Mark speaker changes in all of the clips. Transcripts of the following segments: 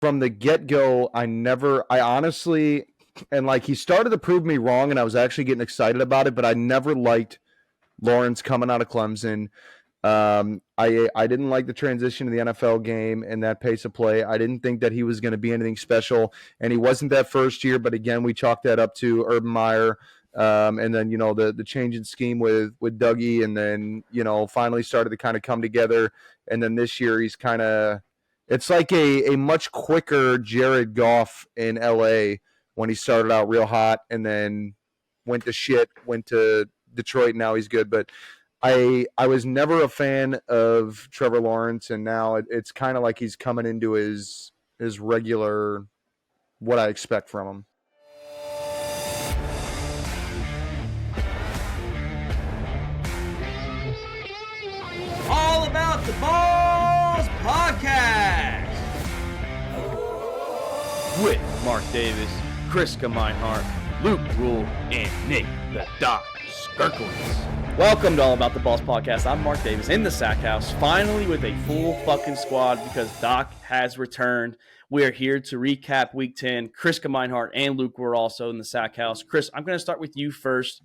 Speaker 1: from the get-go, I honestly, and like he started to prove me wrong, and I was actually getting excited about it, but I never liked Lawrence coming out of Clemson. I didn't like the transition to the NFL game and that pace of play. I didn't think that he was going to be anything special, and he wasn't that first year. But again, we chalked that up to Urban Meyer, and then the change in scheme with Dougie, and then finally started to kind of come together. And then this year, he's kind of it's like a much quicker Jared Goff in LA when he started out real hot and then went to Detroit, and now he's good. But I was never a fan of Trevor Lawrence, and now it's kind of like he's coming into his regular, what I expect from him.
Speaker 2: All About the Balls podcast with Mark Davis, Chris Meinhardt, Luke Rule, and Nick the Doc Skirkowitz. Welcome to All About the Balls podcast. I'm Mark Davis in the Sack House, finally with a full fucking squad because Doc has returned. We are here to recap Week 10. Chris Meinhardt and Luke were also in the Sack House. Chris, I'm going to start with you first.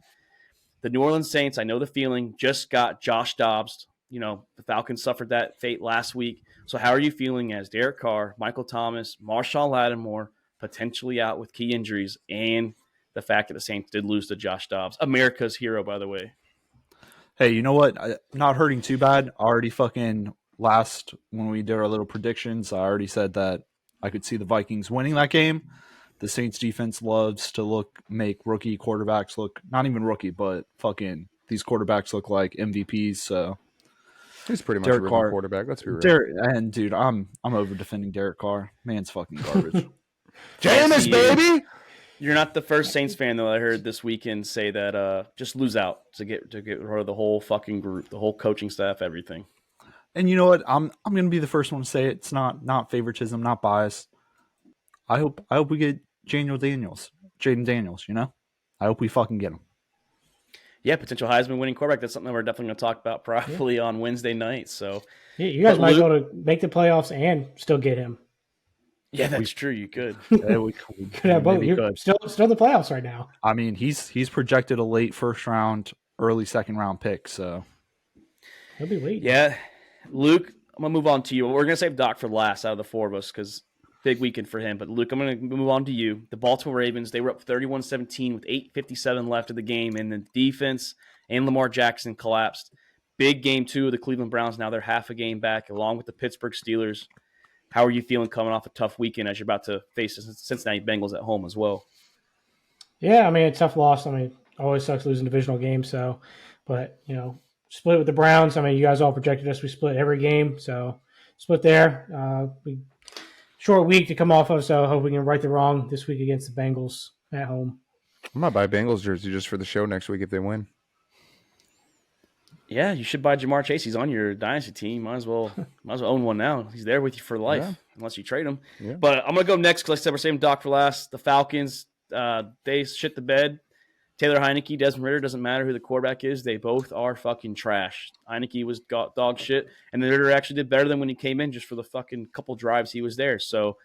Speaker 2: The New Orleans Saints, I know the feeling, just got Josh Dobbs. The Falcons suffered that fate last week. So how are you feeling as Derek Carr, Michael Thomas, Marshawn Lattimore potentially out with key injuries, and the fact that the Saints did lose to Josh Dobbs, America's hero, by the way?
Speaker 3: Hey, you know what? Not hurting too bad. Already when we did our little predictions, I already said that I could see the Vikings winning that game. The Saints defense loves to make rookie quarterbacks look, not even rookie, but fucking these quarterbacks look like MVPs. So
Speaker 1: he's pretty much a rookie quarterback. Let's be real.
Speaker 3: And dude, I'm over defending Derek Carr. Man's fucking garbage.
Speaker 1: Jameis, baby.
Speaker 2: You're not the first Saints fan though I heard this weekend say that just lose out to get rid of the whole fucking group, the whole coaching staff, everything.
Speaker 3: And you know what? I'm gonna be the first one to say it. It's not favoritism, not bias. I hope we get Jaden Daniels. I hope we fucking get him.
Speaker 2: Yeah, potential Heisman winning quarterback. That's something we're definitely going to talk about probably on Wednesday night. So
Speaker 4: yeah, you guys might be able to make the playoffs and still get him.
Speaker 2: Yeah, that's true. You could.
Speaker 3: Yeah, we
Speaker 4: could have both. You're still the playoffs right now.
Speaker 3: I mean, he's projected a late first round, early second round pick. So
Speaker 4: he'll be late.
Speaker 2: Yeah, Luke, I'm gonna move on to you. We're gonna save Doc for last out of the four of us because big weekend for him. But Luke, I'm gonna move on to you. The Baltimore Ravens, they were up 31-17 with 8:57 left of the game, and the defense and Lamar Jackson collapsed. Big game 2 of the Cleveland Browns. Now they're half a game back, along with the Pittsburgh Steelers. How are you feeling coming off a tough weekend as you're about to face the Cincinnati Bengals at home as well?
Speaker 4: Yeah, I mean, a tough loss. I mean, always sucks losing divisional games. So, but, split with the Browns. I mean, you guys all projected us. We split every game. So, split there. Short week to come off of. So, I hope we can right the wrong this week against the Bengals at home.
Speaker 1: I might buy a Bengals jersey just for the show next week if they win.
Speaker 2: Yeah, you should buy Jamar Chase. He's on your dynasty team. Might as well own one now. He's there with you for life, unless you trade him. Yeah. But I'm gonna go next because, like I said, we're saving Doc for last. The Falcons, they shit the bed. Taylor Heineke, Desmond Ridder, doesn't matter who the quarterback is. They both are fucking trash. Heineke was dog shit, and Ridder actually did better than when he came in just for the fucking couple drives he was there. So,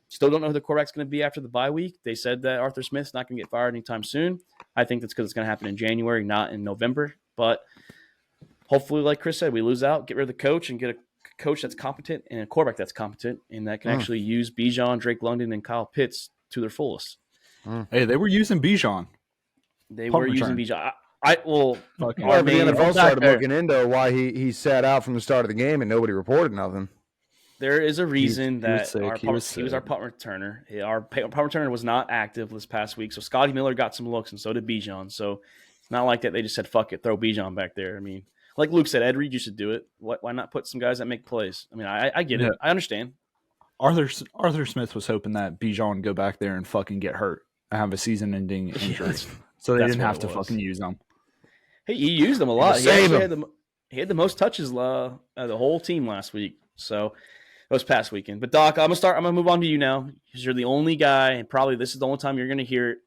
Speaker 2: still don't know who the quarterback's going to be after the bye week. They said that Arthur Smith's not going to get fired anytime soon. I think that's because it's going to happen in January, not in November. But hopefully, like Chris said, we lose out, get rid of the coach, and get a coach that's competent and a quarterback that's competent and that can actually use Bijan, Drake London, and Kyle Pitts to their fullest.
Speaker 3: Hey, they were using Bijan.
Speaker 2: They were using Bijan.
Speaker 1: The NFL started looking into why he sat out from the start of the game and nobody reported nothing.
Speaker 2: There is a reason he was our punt returner. Our punt returner was not active this past week, so Scotty Miller got some looks, and so did Bijan. So it's not like that. They just said, fuck it, throw Bijan back there. I mean, like Luke said, Ed Reed used to do it. Why not put some guys that make plays? I mean, I get it. I understand.
Speaker 3: Arthur Smith was hoping that Bijan would go back there and fucking get hurt and have a season-ending injury. So they didn't have to fucking use them.
Speaker 2: Hey, he used them a lot. He had the most touches the whole team last week. So it was past weekend. But Doc, I'm gonna move on to you now because you're the only guy, and probably this is the only time you're gonna hear it.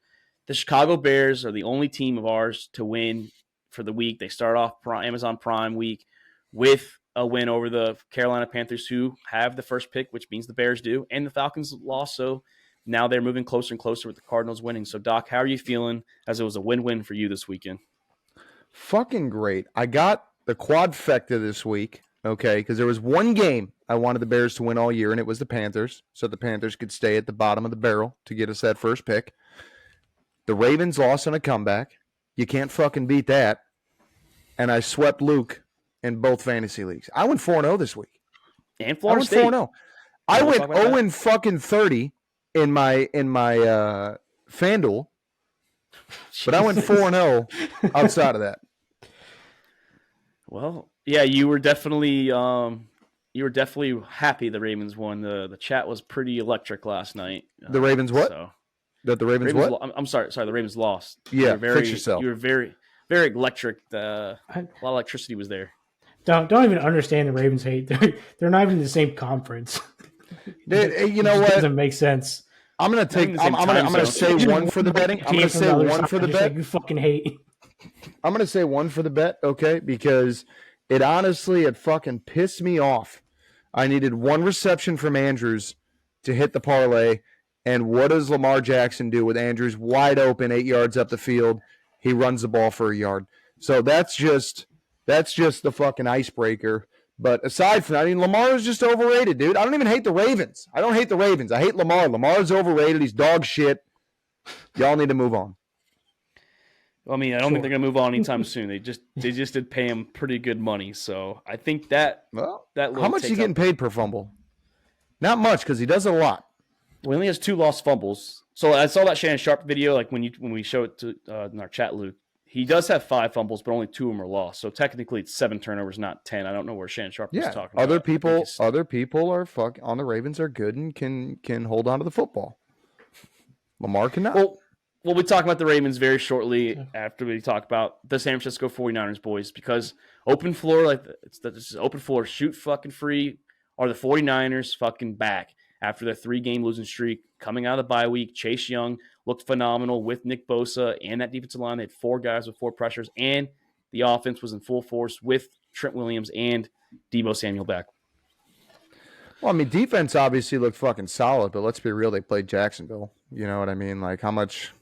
Speaker 2: The Chicago Bears are the only team of ours to win for the week. They start off Amazon Prime week with a win over the Carolina Panthers, who have the first pick, which means the Bears do, and the Falcons lost. So now they're moving closer and closer with the Cardinals winning. So, Doc, how are you feeling as it was a win-win for you this weekend?
Speaker 1: Fucking great. I got the quadfecta this week, okay, because there was one game I wanted the Bears to win all year, and it was the Panthers, so the Panthers could stay at the bottom of the barrel to get us that first pick. The Ravens lost on a comeback. You can't fucking beat that. And I swept Luke in both fantasy leagues. I went 4-0 this week.
Speaker 2: And Florida State.
Speaker 1: 4-0. I went 0-30 in my FanDuel, but I went 4-0 outside of that.
Speaker 2: Well, yeah, you were definitely happy the Ravens won. The chat was pretty electric last night.
Speaker 1: The Ravens what? That the Ravens what?
Speaker 2: I'm sorry, the Ravens lost.
Speaker 1: Yeah, fix yourself.
Speaker 2: You were very, very electric. A lot of electricity was there.
Speaker 4: Don't even understand the Ravens hate. They're not even in the same conference.
Speaker 1: You know what?
Speaker 4: Doesn't make sense.
Speaker 1: I'm gonna say one for the betting. I'm gonna say one for the bet.
Speaker 4: You fucking hate.
Speaker 1: I'm gonna say one for the bet, okay? Because it fucking pissed me off. I needed one reception from Andrews to hit the parlay, and what does Lamar Jackson do with Andrews wide open 8 yards up the field? He runs the ball for a yard. So that's just the fucking icebreaker. But aside from that, I mean, Lamar is just overrated, dude. I don't even hate the Ravens. I don't hate the Ravens. I hate Lamar. Lamar's overrated. He's dog shit. Y'all need to move on.
Speaker 2: I mean, I don't think they're going to move on anytime soon. They just did pay him pretty good money. So I think that
Speaker 1: how much is he getting paid per fumble? Not much, because he does it a lot.
Speaker 2: Well, he only has 2 lost fumbles. So I saw that Shannon Sharp video, like when we show it to in our chat, Luke. He does have 5 fumbles, but only 2 of them are lost. So technically, it's 7 turnovers, not 10. I don't know where Shannon Sharp was talking about.
Speaker 1: Other people are on the Ravens are good and can hold on to the football. Lamar cannot.
Speaker 2: Well, we'll be talking about the Ravens very shortly after we talk about the San Francisco 49ers, boys, because open floor, it's open floor, shoot fucking free. Are the 49ers fucking back after their 3-game losing streak coming out of the bye week? Chase Young looked phenomenal with Nick Bosa and that defensive line. They had 4 guys with 4 pressures, and the offense was in full force with Trent Williams and Deebo Samuel back.
Speaker 1: Well, I mean, defense obviously looked fucking solid, but let's be real, they played Jacksonville. You know what I mean? Like, how much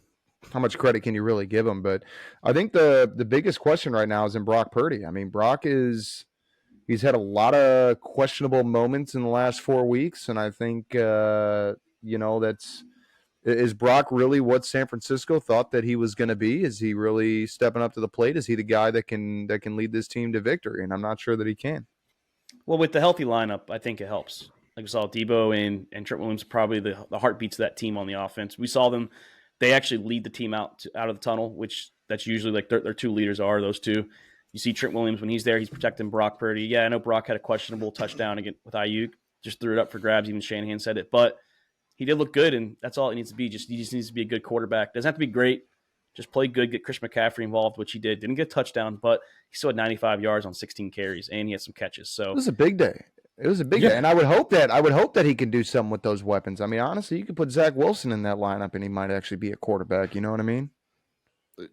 Speaker 1: credit can you really give them? But I think the biggest question right now is in Brock Purdy. I mean, he's had a lot of questionable moments in the last 4 weeks, and I think is Brock really what San Francisco thought that he was going to be? Is he really stepping up to the plate? Is he the guy that can lead this team to victory? And I'm not sure that he can.
Speaker 2: Well, with the healthy lineup, I think it helps. Like we saw Deebo and Trent Williams, probably the heartbeats of that team on the offense. We saw them; they actually lead the team out of the tunnel, which that's usually like their 2 leaders are those 2. You see Trent Williams when he's there, he's protecting Brock Purdy. Yeah, I know Brock had a questionable touchdown again with Ayuk, just threw it up for grabs. Even Shanahan said it, but he did look good, and that's all it needs to be. He just needs to be a good quarterback. Doesn't have to be great. Just play good, get Chris McCaffrey involved, which he did. Didn't get a touchdown, but he still had 95 yards on 16 carries, and he had some catches. So
Speaker 1: it was a big day. Day, and I would hope that he can do something with those weapons. I mean, honestly, you could put Zach Wilson in that lineup, and he might actually be a quarterback. You know what I mean?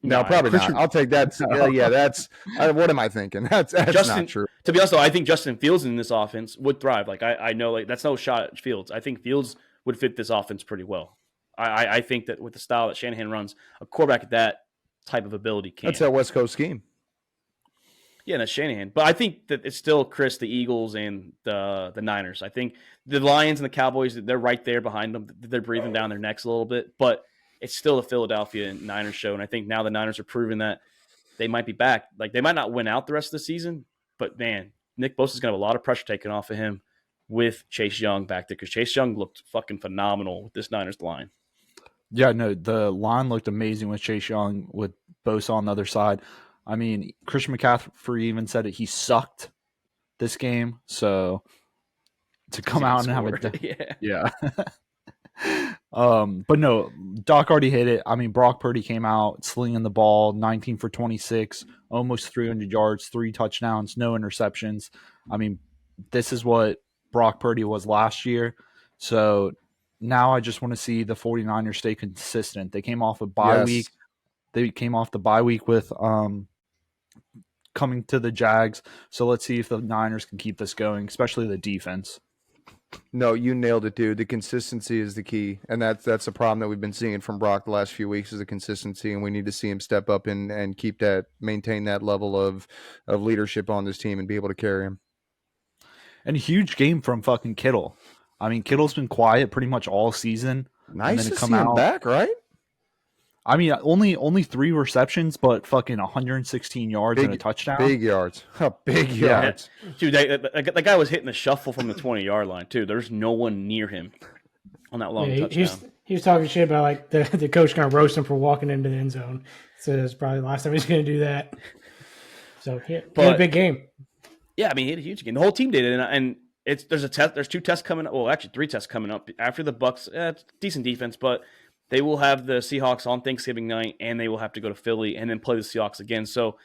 Speaker 1: No, probably not. I'll take that. That's what am I thinking? That's not true.
Speaker 2: To be honest, though, I think Justin Fields in this offense would thrive. Like I know, like that's no shot at Fields. I think Fields would fit this offense pretty well. I think that with the style that Shanahan runs, a quarterback at that type of ability can.
Speaker 1: That's that West Coast scheme.
Speaker 2: Yeah, that's Shanahan. But I think that it's still Chris, the Eagles, and the Niners. I think the Lions and the Cowboys, they're right there behind them. They're breathing down their necks a little bit. But it's still the Philadelphia Niners show. And I think now the Niners are proving that they might be back. Like, they might not win out the rest of the season. But, man, Nick Bosa's going to have a lot of pressure taken off of him with Chase Young back there. Because Chase Young looked fucking phenomenal with this Niners line.
Speaker 3: Yeah, no, the line looked amazing with Chase Young, with Bosa on the other side. I mean, Christian McCaffrey even said it. He sucked this game. So to come out and have a yeah. But no, Doc already hit it. I mean, Brock Purdy came out slinging the ball, 19 for 26, almost 300 yards, 3 touchdowns, no interceptions. I mean, this is what Brock Purdy was last year. So now I just want to see the 49ers stay consistent. They came off a bye week. They came off the bye week with coming to the Jags. So let's see if the Niners can keep this going, especially the defense.
Speaker 1: No, you nailed it, dude. The consistency is the key, and that's the problem that we've been seeing from Brock the last few weeks is the consistency, and we need to see him step up and keep that, maintain that level of leadership on this team and be able to carry him.
Speaker 3: And a huge game from fucking Kittle. I mean, Kittle's been quiet pretty much all season.
Speaker 1: Nice to see him back, right?
Speaker 3: I mean, only 3 receptions, but fucking 116 yards and a touchdown.
Speaker 1: Big yards. Big yards.
Speaker 2: Dude, that guy was hitting the shuffle from the 20-yard line, too. There's no one near him on that long touchdown.
Speaker 4: He was talking shit about, like, the coach going to roast him for walking into the end zone. So it's probably the last time he's going to do that. So, he had a big game.
Speaker 2: Yeah, I mean, he had a huge game. The whole team did it, and there's a test. There's 2 tests coming up. Well, actually, 3 tests coming up after the Bucks. It's decent defense, but they will have the Seahawks on Thanksgiving night, and they will have to go to Philly and then play the Seahawks again. So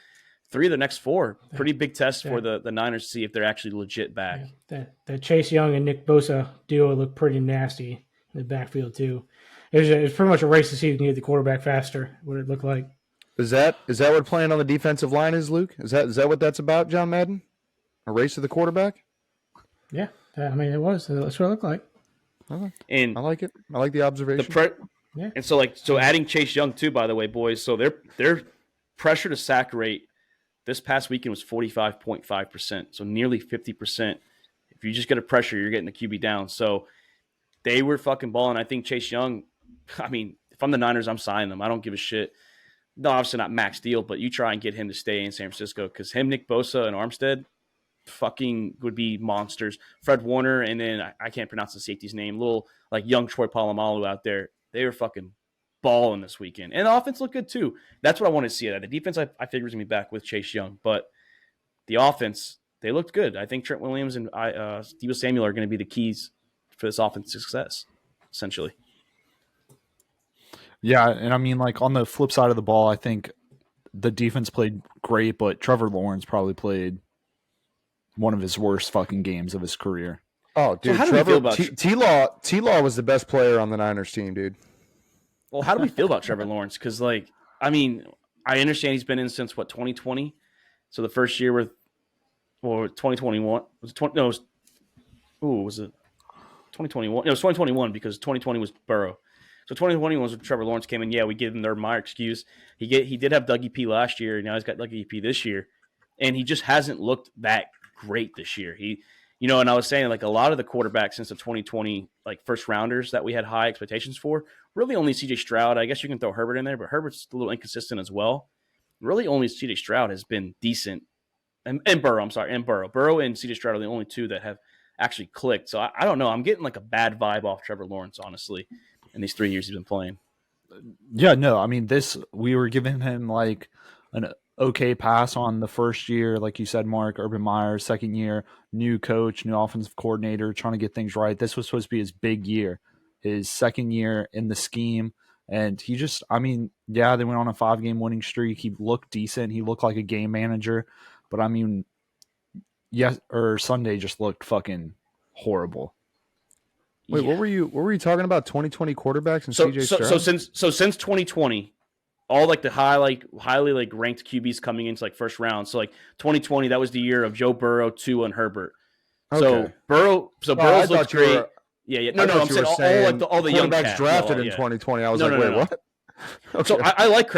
Speaker 2: 3 of the next 4, pretty big tests for the Niners to see if they're actually legit back.
Speaker 4: Yeah. The Chase Young and Nick Bosa duo looked pretty nasty in the backfield too. It was pretty much a race to see who can get the quarterback faster. What it looked like.
Speaker 1: Is that what playing on the defensive line is, Luke? Is that what that's about, John Madden? A race to the quarterback?
Speaker 4: Yeah, I mean it was. That's what it looked like.
Speaker 2: And
Speaker 1: I like it. I like the observation.
Speaker 4: Yeah.
Speaker 2: And so adding Chase Young too, by the way, boys. So their pressure to sack rate this past weekend was 45.5%. So nearly 50%. If you just get a pressure, you're getting the QB down. So they were fucking balling. I think Chase Young, I mean, if I'm the Niners, I'm signing them. I don't give a shit. No, obviously not max deal, but you try and get him to stay in San Francisco because him, Nick Bosa, and Armstead fucking would be monsters. Fred Warner, and then I can't pronounce the safety's name, little like young Troy Polamalu out there. They were fucking balling this weekend. And the offense looked good too. That's what I want to see. The defense, I figure, is going to be back with Chase Young. But the offense, they looked good. I think Trent Williams and Deebo Samuel are going to be the keys for this offense success, essentially.
Speaker 3: Yeah, and I mean, like, on the flip side of the ball, I think the defense played great, but Trevor Lawrence probably played one of his worst fucking games of his career.
Speaker 1: Oh, dude,
Speaker 2: so how do we feel about
Speaker 1: T-Law was the best player on the Niners team, dude.
Speaker 2: Well, how do we feel about Trevor Lawrence? Because, like, I mean, I understand he's been in since, 2020? So the first year or 2021. Was it 2021? It was 2021 because 2020 was Burrow. So 2021 was when Trevor Lawrence came in. Yeah, we give him the Urban Meyer excuse. He did have Dougie P last year. Now he's got Dougie P this year. And he just hasn't looked that great this year. And I was saying, like, a lot of the quarterbacks since the 2020, like, first rounders that we had high expectations for, really only CJ Stroud. I guess you can throw Herbert in there, but Herbert's a little inconsistent as well. Really only CJ Stroud has been decent. And Burrow, Burrow. Burrow and CJ Stroud are the only 2 that have actually clicked. So I don't know. I'm getting, like, a bad vibe off Trevor Lawrence, honestly, in these 3 years he's been playing.
Speaker 3: Yeah, no, I mean, we were giving him, like, an okay pass on the first year, like you said, Mark. Urban Meyer, second year, new coach, new offensive coordinator, trying to get things right. This was supposed to be his big year, his second year in the scheme. And he just, I mean, yeah, they went on a 5-game winning streak. He looked decent. He looked like a game manager. But I mean, Sunday just looked fucking horrible.
Speaker 1: Wait,
Speaker 2: Yeah.
Speaker 1: what were you talking about? 2020 quarterbacks and CJ Stroud?
Speaker 2: Since 2020, all like the highly like ranked QBs coming into like first round. So like 2020, that was the year of Joe Burrow, Tua, and Herbert.
Speaker 1: Okay.
Speaker 2: So Burrow's looked great. Yeah. No, I'm saying all the young
Speaker 1: quarterbacks drafted in 2020. I was what?
Speaker 2: Okay. So I like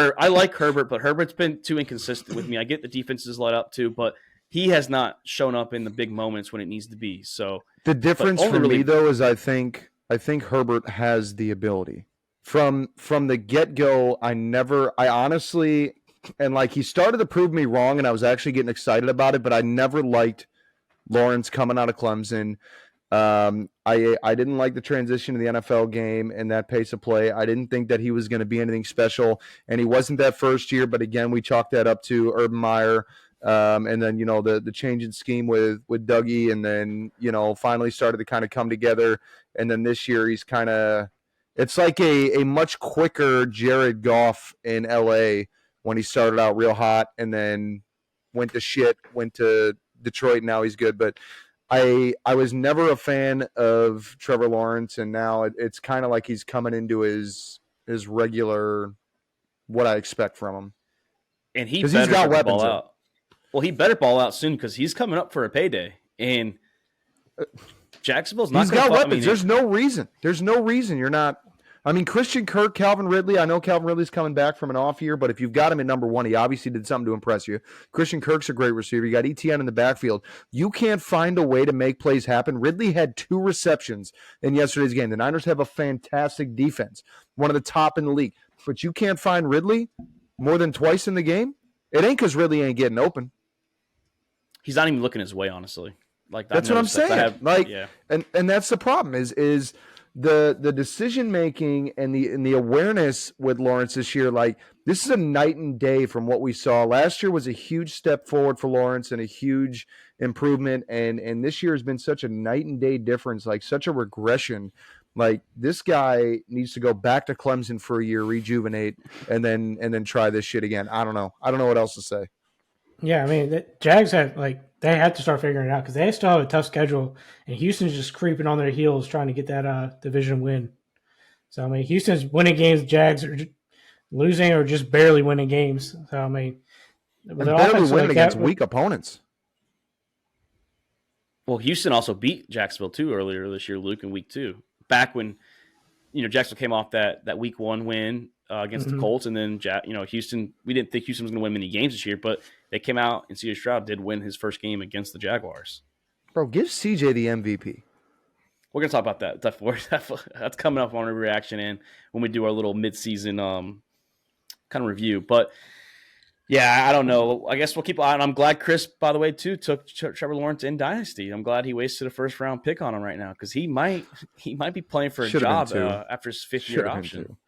Speaker 2: Herbert, but Herbert's been too inconsistent with me. I get the defense is let up too, but he has not shown up in the big moments when it needs to be. So
Speaker 1: the difference for me though is I think Herbert has the ability. From the get-go, I honestly, and like he started to prove me wrong, and I was actually getting excited about it, but I never liked Lawrence coming out of Clemson. I didn't like the transition to the NFL game and that pace of play. I didn't think that he was going to be anything special, and he wasn't that first year, but again, we chalked that up to Urban Meyer. And then, the change in scheme with Dougie, and then, finally started to kind of come together. And then this year he's kind of, it's like a much quicker Jared Goff in LA when he started out real hot and then went to Detroit, and now he's good. But I was never a fan of Trevor Lawrence, and now it's kind of like he's coming into his regular, what I expect from him.
Speaker 2: And
Speaker 1: he's got weapons out.
Speaker 2: Well, he better ball out soon because he's coming up for a payday, and Jacksonville's not.
Speaker 1: He's got weapons. There's no reason. There's no reason you're not. I mean, Christian Kirk, Calvin Ridley. I know Calvin Ridley's coming back from an off year, but if you've got him at number one, he obviously did something to impress you. Christian Kirk's a great receiver. You got ETN in the backfield. You can't find a way to make plays happen. Ridley had 2 receptions in yesterday's game. The Niners have a fantastic defense, one of the top in the league. But you can't find Ridley more than twice in the game? It ain't because Ridley ain't getting open.
Speaker 2: He's not even looking his way, honestly. Like
Speaker 1: that's what I'm saying. And that's the problem is the decision making and the awareness with Lawrence this year. Like, this is a night and day from what we saw last year. Was a huge step forward for Lawrence and a huge improvement, and this year has been such a night and day difference, like such a regression. Like, this guy needs to go back to Clemson for a year, rejuvenate, and then try this shit again. I don't know what else to say.
Speaker 4: Yeah, I mean, the Jags they have to start figuring it out because they still have a tough schedule, and Houston's just creeping on their heels trying to get that division win. So, I mean, Houston's winning games, Jags are losing or just barely winning games. So, I mean,
Speaker 1: barely winning against weak opponents.
Speaker 2: Well, Houston also beat Jacksonville too earlier this year, Luke, in week 2. Back when Jacksonville came off that week 1 win against the Colts, and then Houston. We didn't think Houston was going to win many games this year, but they came out and C.J. Stroud did win his first game against the Jaguars.
Speaker 1: Bro, give CJ the MVP.
Speaker 2: We're going to talk about that. That's coming up on a reaction and when we do our little midseason kind of review. But yeah, I don't know. I guess we'll keep on. I'm glad Chris, by the way, too, took Trevor Lawrence in Dynasty. I'm glad he wasted a first round pick on him right now because he might be playing for a job after his 5th-year option.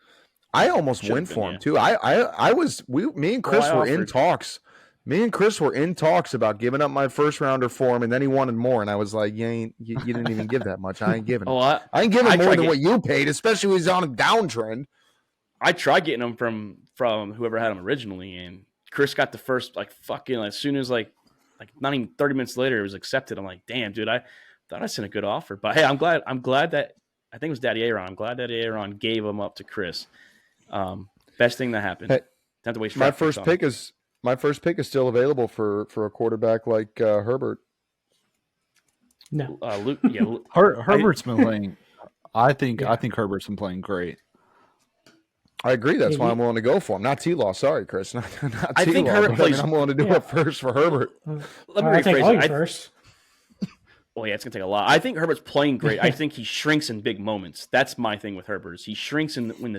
Speaker 1: I almost went for him too. Me and Chris were in talks. Me and Chris were in talks about giving up my first rounder for him, and then he wanted more, and I was like, you didn't even give that much. I ain't giving. I ain't giving more than what you paid, especially when he's on a downtrend.
Speaker 2: I tried getting him from whoever had him originally, and Chris got the first as soon as not even 30 minutes later it was accepted. I'm like, damn, dude, I thought I sent a good offer, but hey, I'm glad that I think it was Daddy Aaron. I'm glad Daddy Aaron gave him up to Chris. Best thing that happened.
Speaker 1: Hey,
Speaker 2: have to waste
Speaker 1: my first pick is still available for a quarterback like Herbert.
Speaker 4: No,
Speaker 2: Luke. Yeah,
Speaker 3: Herbert's been playing. I think Herbert's been playing great.
Speaker 1: I agree. That's why I'm willing to go for him. Not T-Law. Sorry, Chris. Not
Speaker 2: I think Herbert plays.
Speaker 1: I'm willing to do it first for Herbert.
Speaker 2: Let me rephrase it.
Speaker 4: First.
Speaker 2: Oh yeah, it's gonna take a lot. I think Herbert's playing great. I think he shrinks in big moments. That's my thing with Herbert. He shrinks when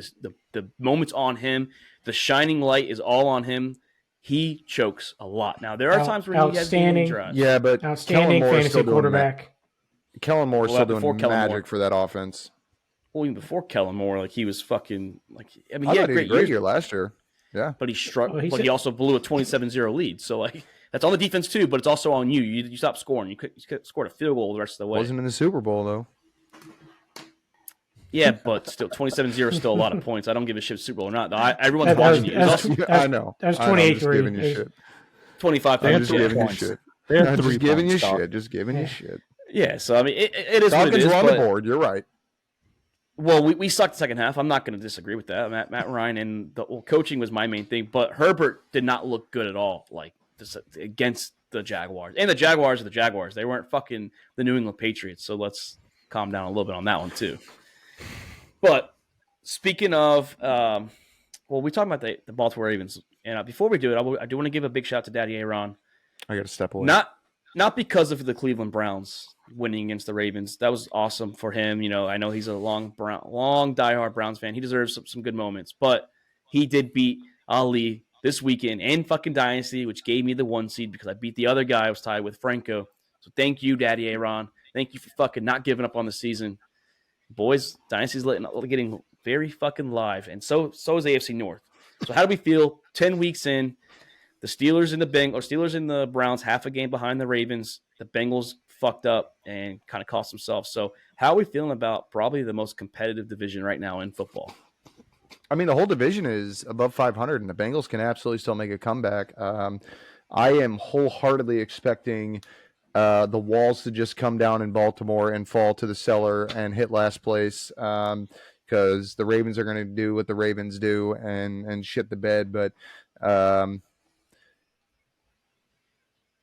Speaker 2: the moment's on him. The shining light is all on him. He chokes a lot. Now there are times where he has drives.
Speaker 1: Yeah, but
Speaker 4: outstanding fantasy quarterback.
Speaker 1: Kellen Moore is still doing magic for that offense.
Speaker 2: Well, even before Kellen Moore, he was fucking he had
Speaker 1: a
Speaker 2: great
Speaker 1: year last year. Yeah,
Speaker 2: but he struck. But he also blew a 27-0 lead. So that's on the defense too, but it's also on you. You stopped scoring. You scored a field goal the rest of the way.
Speaker 1: Wasn't in the Super Bowl though.
Speaker 2: Yeah, but still, 27-0 is still a lot of points. I don't give a shit Super Bowl or not. Everyone's watching you.
Speaker 1: I know.
Speaker 4: That's 28-3.
Speaker 2: 25.
Speaker 1: I'm just giving you shit. Just giving you shit. Just giving you shit.
Speaker 2: Yeah, so I mean, it is what it is.
Speaker 1: On the board. You're right.
Speaker 2: Well, we sucked the second half. I'm not going to disagree with that. Matt Ryan and coaching was my main thing, but Herbert did not look good at all. Against the Jaguars. And the Jaguars are the Jaguars. They weren't fucking the New England Patriots. So let's calm down a little bit on that one too. But speaking of, we talked about the Baltimore Ravens. And before we do it, I do want to give a big shout out to Daddy Aaron.
Speaker 1: I got to step away.
Speaker 2: Not because of the Cleveland Browns winning against the Ravens. That was awesome for him. I know he's a long diehard Browns fan. He deserves some good moments. But he did beat Ali this weekend in fucking Dynasty, which gave me the 1 seed because I beat the other guy. I was tied with Franco. So thank you, Daddy Aaron. Thank you for fucking not giving up on the season. Boys, Dynasty's getting very fucking live. And so is AFC North. So how do we feel 10 weeks in? The Steelers and the Browns half a game behind the Ravens. The Bengals fucked up and kind of cost themselves. So how are we feeling about probably the most competitive division right now in football?
Speaker 1: I mean, the whole division is above 500, and the Bengals can absolutely still make a comeback. I am wholeheartedly expecting the walls to just come down in Baltimore and fall to the cellar and hit last place because the Ravens are going to do what the Ravens do and shit the bed. But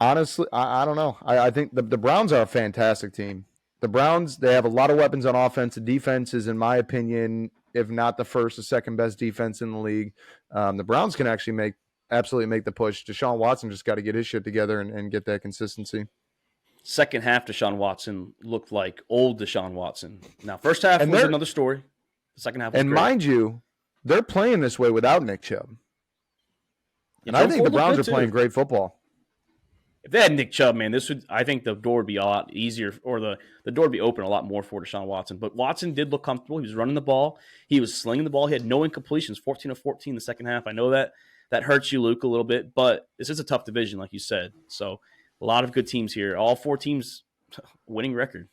Speaker 1: Honestly, I don't know. I think the Browns are a fantastic team. The Browns, they have a lot of weapons on offense. The defense is, in my opinion, if not the first, the second best defense in the league. The Browns can actually absolutely make the push. Deshaun Watson just got to get his shit together and get that consistency.
Speaker 2: Second half, Deshaun Watson looked like old Deshaun Watson. Now, first half was another story. The second half was great.
Speaker 1: Mind you, they're playing this way without Nick Chubb. And I think the Browns are playing great football.
Speaker 2: If they had Nick Chubb, man, I think the door would be a lot easier, or the door would be open a lot more for Deshaun Watson. But Watson did look comfortable. He was running the ball. He was slinging the ball. He had no incompletions, 14 of 14 in the second half. I know that hurts you, Luke, a little bit, but this is a tough division, like you said. So a lot of good teams here. All four teams winning record.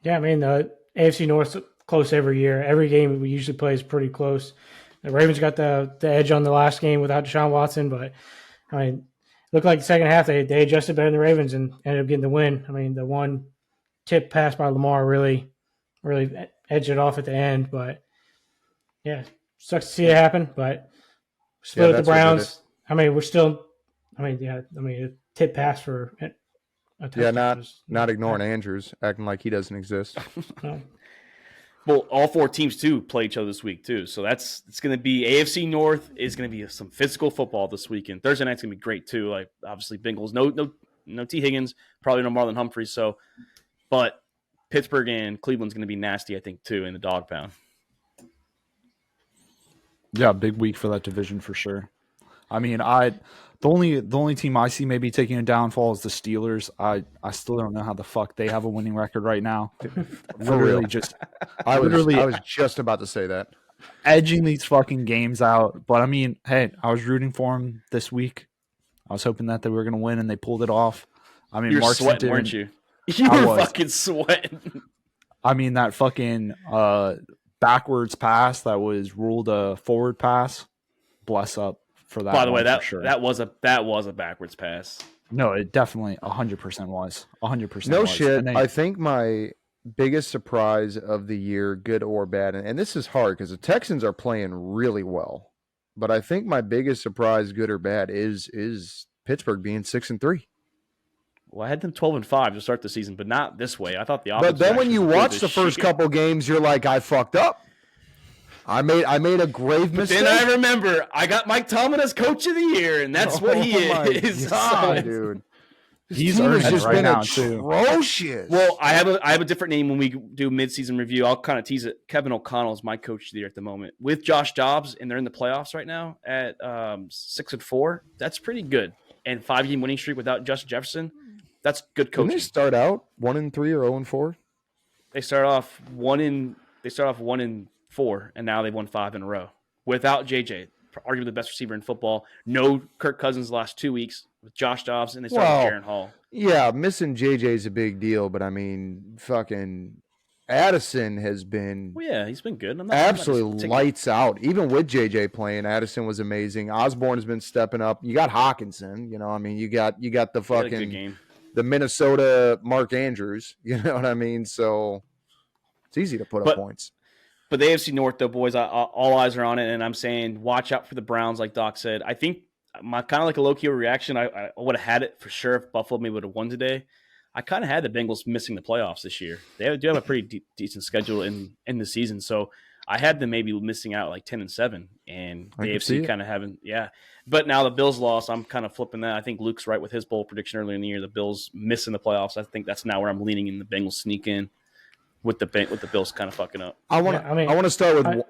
Speaker 4: Yeah, I mean, the AFC North close every year. Every game we usually play is pretty close. The Ravens got the edge on the last game without Deshaun Watson, but I mean, looked like the second half they adjusted better than the Ravens and ended up getting the win. I mean, the one tip pass by Lamar really edged it off at the end, but yeah, sucks to see it happen. But split with the Browns. I mean, a tip pass for a touchdown.
Speaker 1: Yeah, not ignoring Andrews, acting like he doesn't exist.
Speaker 4: No.
Speaker 2: Well, all four teams too play each other this week too, so it's going to be AFC North is going to be some physical football this weekend. Thursday night's going to be great too. Like obviously Bengals, no T Higgins, probably no Marlon Humphrey. So, but Pittsburgh and Cleveland's going to be nasty, I think, too, in the dog pound.
Speaker 3: Yeah, big week for that division for sure. I mean, the only team I see maybe taking a downfall is the Steelers. I still don't know how the fuck they have a winning record right now. Literally just
Speaker 1: I was just about to say that.
Speaker 3: Edging these fucking games out. But I mean, hey, I was rooting for them this week. I was hoping that they were going to win, and they pulled it off. I mean,
Speaker 2: you were sweating, weren't you? You were fucking sweating.
Speaker 3: I mean, that fucking backwards pass that was ruled a forward pass. Bless up for that.
Speaker 2: By the way, that was a backwards pass.
Speaker 3: No, it definitely 100% was. 100%.
Speaker 1: No shit. I think my biggest surprise of the year, good or bad, and this is hard because the Texans are playing really well. But I think my biggest surprise, good or bad, is Pittsburgh being 6-3.
Speaker 2: Well, I had them 12-5 to start the season, but not this way. I thought the offense.
Speaker 1: But then when you watch the first couple games, you're like, I fucked up. I made a grave mistake.
Speaker 2: Then I remember I got Mike Tomlin as coach of the year, and that's what he is.
Speaker 1: God, dude.
Speaker 3: He's earned it right now
Speaker 1: atrocious.
Speaker 2: Well, I have a different name when we do midseason review. I'll kind of tease it. Kevin O'Connell is my coach of the year at the moment with Josh Dobbs, and they're in the playoffs right now at 6-4. That's pretty good. And 5-game winning streak without Justin Jefferson. That's good coaching.
Speaker 1: Didn't they start out 1-3 or 0-4?
Speaker 2: They start off 1-4, and now they've won 5 in a row without JJ, arguably the best receiver in football. No Kirk Cousins the last 2 weeks with Josh Dobbs, and they started with Jaron Hall.
Speaker 1: Yeah, missing JJ is a big deal, but I mean, fucking Addison has been.
Speaker 2: Well, yeah, he's been good.
Speaker 1: Absolutely lights out. Even with JJ playing, Addison was amazing. Osborne has been stepping up. You got Hawkinson. You know, I mean, you got the fucking the Minnesota Mark Andrews. You know what I mean? So it's easy to put up points.
Speaker 2: But the AFC North, though, boys, all eyes are on it, and I'm saying watch out for the Browns, like Doc said. I think my kind of like a low-key reaction, I would have had it for sure if Buffalo maybe would have won today. I kind of had the Bengals missing the playoffs this year. They do have a pretty decent schedule in the season, so I had them maybe missing out like 10-7, and the AFC kind of having But now the Bills lost. I'm kind of flipping that. I think Luke's right with his bowl prediction earlier in the year. The Bills missing the playoffs. I think that's now where I'm leaning in. The Bengals sneak in with the Bills kind of fucking up.
Speaker 1: I want to start with.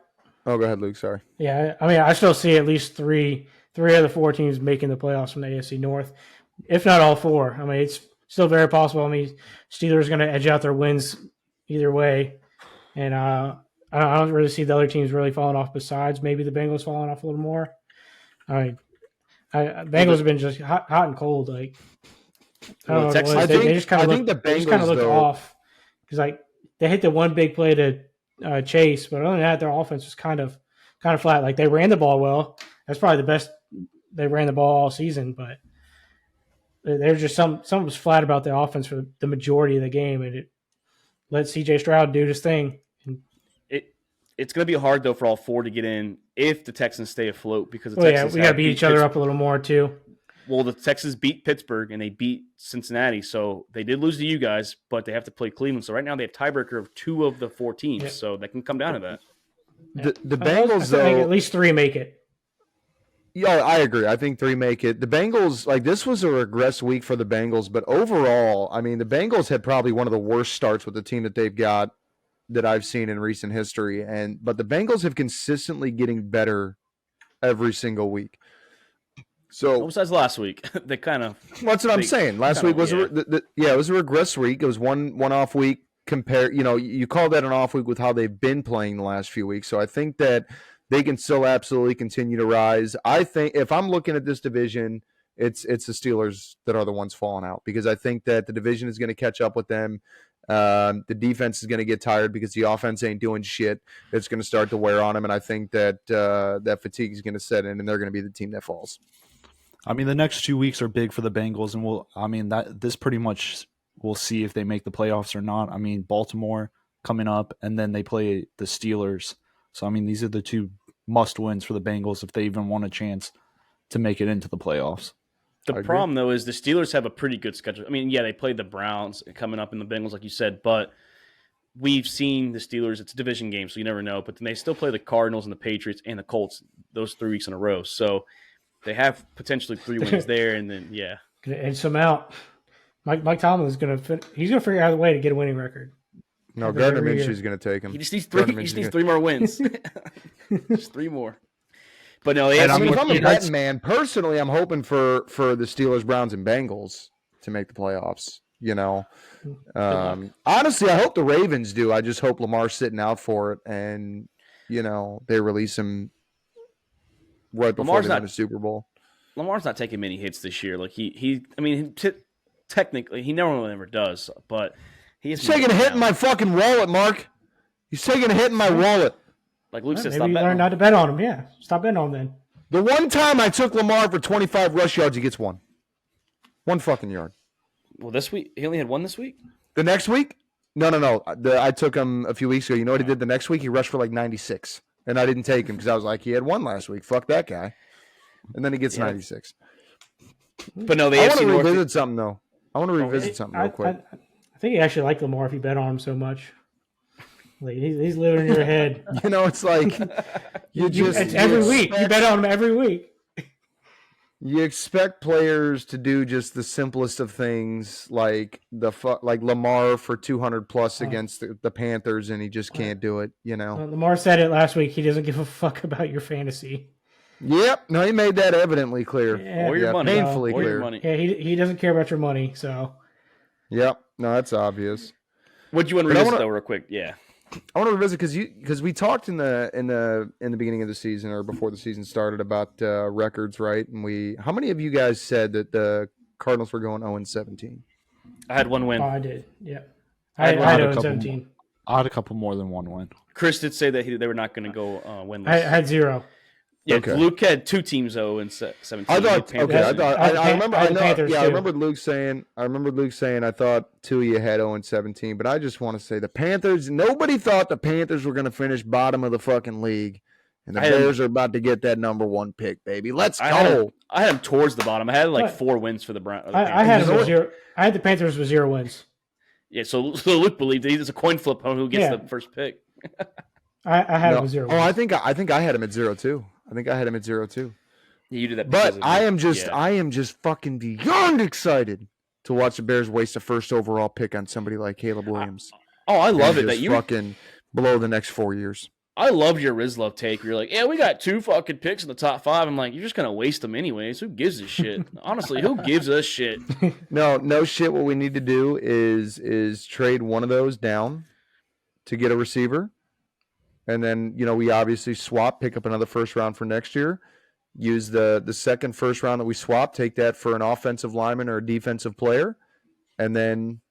Speaker 1: Go ahead, Luke. Sorry.
Speaker 4: Yeah, I mean, I still see at least three of the 4 teams making the playoffs from the AFC North, if not all 4. I mean, it's still very possible. I mean, Steelers going to edge out their wins either way, and I don't really see the other teams really falling off. Besides, maybe the Bengals falling off a little more. I mean, Bengals have been just hot and cold. Like I don't know. They just kind of look off because like they hit the one big play to Chase, but other than that, their offense was kind of flat. Like they ran the ball well. That's probably the best they ran the ball all season, but there's just something was flat about the offense for the majority of the game, and it let C.J. Stroud do his thing.
Speaker 2: It's going to be hard, though, for all 4 to get in if the Texans stay afloat because
Speaker 4: we got to beat each other up a little more, too.
Speaker 2: Well, the Texans beat Pittsburgh and they beat Cincinnati, so they did lose to you guys, but they have to play Cleveland. So right now they have tiebreaker of 2 of the 4 teams, so that can come down to that.
Speaker 1: The Bengals, though,
Speaker 4: at least 3 make it.
Speaker 1: Yeah, I agree. I think 3 make it. The Bengals, like, this was a regress week for the Bengals, but overall, I mean, the Bengals had probably one of the worst starts with the team that they've got that I've seen in recent history. But the Bengals have consistently getting better every single week. So
Speaker 2: besides last week, they kind of.
Speaker 1: That's what I'm saying. Last week was it was a regress week. It was one off week. You call that an off week with how they've been playing the last few weeks. So I think that they can still absolutely continue to rise. I think if I'm looking at this division, it's the Steelers that are the ones falling out, because I think that the division is going to catch up with them. The defense is going to get tired because the offense ain't doing shit. It's going to start to wear on them, and I think that that fatigue is going to set in, and they're going to be the team that falls.
Speaker 3: I mean, the next 2 weeks are big for the Bengals, and this pretty much we'll see if they make the playoffs or not. I mean, Baltimore coming up, and then they play the Steelers. So, I mean, these are the 2 must-wins for the Bengals if they even want a chance to make it into the playoffs.
Speaker 2: The problem, though, is the Steelers have a pretty good schedule. I mean, yeah, they played the Browns coming up in the Bengals, like you said, but we've seen the Steelers. It's a division game, so you never know. But then they still play the Cardinals and the Patriots and the Colts those 3 weeks in a row. So they have potentially 3 wins there, and then, yeah.
Speaker 4: Going to edge some out. Mike Tomlin is going to – he's going to figure out a way to get a winning record.
Speaker 1: No, Gardner Minshew is going to take him.
Speaker 2: He just needs 3 more wins. Just 3 more. But no,
Speaker 1: if I'm a betting man, personally, I'm hoping for the Steelers, Browns, and Bengals to make the playoffs. Honestly, I hope the Ravens do. I just hope Lamar's sitting out for it, and they release him right before they win the Super Bowl.
Speaker 2: Lamar's not taking many hits this year. Like technically, he never does, but
Speaker 1: he's taking a hit in my fucking wallet, Mark. He's taking a hit in my wallet.
Speaker 2: Like Luke said,
Speaker 4: maybe you learn not to bet on him. Yeah, stop betting on him then.
Speaker 1: The one time I took Lamar for 25 rush yards, he gets 1 fucking yard.
Speaker 2: Well, this week he only had 1 this week.
Speaker 1: The next week? No. I took him a few weeks ago. You know what he did the next week? He rushed for like 96, and I didn't take him because I was like, he had 1 last week. Fuck that guy. And then he gets 96.
Speaker 2: But no,
Speaker 1: I want to revisit something though. I want to revisit something real quick.
Speaker 4: I think you actually like Lamar if you bet on him so much. Like he's living in your head.
Speaker 1: It's like
Speaker 4: it's every week. You bet on him every week.
Speaker 1: You expect players to do just the simplest of things, like Lamar for 200 plus against the Panthers, and he just can't do it.
Speaker 4: Lamar said it last week. He doesn't give a fuck about your fantasy.
Speaker 1: Yep. No, he made that evidently clear.
Speaker 4: Yeah.
Speaker 2: Or your money.
Speaker 1: Painfully
Speaker 2: or
Speaker 1: clear.
Speaker 2: Your money.
Speaker 4: Yeah, he doesn't care about your money. So.
Speaker 1: Yep. No, that's obvious.
Speaker 2: What do you want to revisit though, real quick? Yeah.
Speaker 1: I want to revisit because we talked in the beginning of the season or before the season started about records, right? And how many of you guys said that the Cardinals were going 0-17?
Speaker 2: I had 1 win.
Speaker 4: Oh, I did. Yeah, I had 0-17.
Speaker 3: I had a couple more than 1 win.
Speaker 2: Chris did say that they were not going to go winless.
Speaker 4: I had 0.
Speaker 2: Yeah, okay. Luke had 2 teams 0-17.
Speaker 1: I remember Luke saying I thought 2 of you had 0-17, but I just want to say the Panthers. Nobody thought the Panthers were going to finish bottom of the fucking league, and the Bears are about to get that number 1 pick, baby. Let's go.
Speaker 2: I had them towards the bottom. I had 4 wins for the Browns.
Speaker 4: I had 0. I had the Panthers with 0 wins.
Speaker 2: Yeah, so Luke believed it's a coin flip on who gets the first pick.
Speaker 4: I had him with 0 wins.
Speaker 1: I think I had him at 0 too. I think I had him at 0 too.
Speaker 2: Yeah, you did that.
Speaker 1: But I am just fucking beyond excited to watch the Bears waste a first overall pick on somebody like Caleb Williams.
Speaker 2: I love it that you
Speaker 1: fucking blow the next 4 years.
Speaker 2: I love your Rizlov take. You're like, yeah, we got 2 fucking picks in the top 5. I'm like, you're just gonna waste them anyways. Who gives a shit? Honestly, who gives a shit?
Speaker 1: No shit. What we need to do is trade one of those down to get a receiver. And then, we obviously swap, pick up another first round for next year, use the second first round that we swap, take that for an offensive lineman or a defensive player, and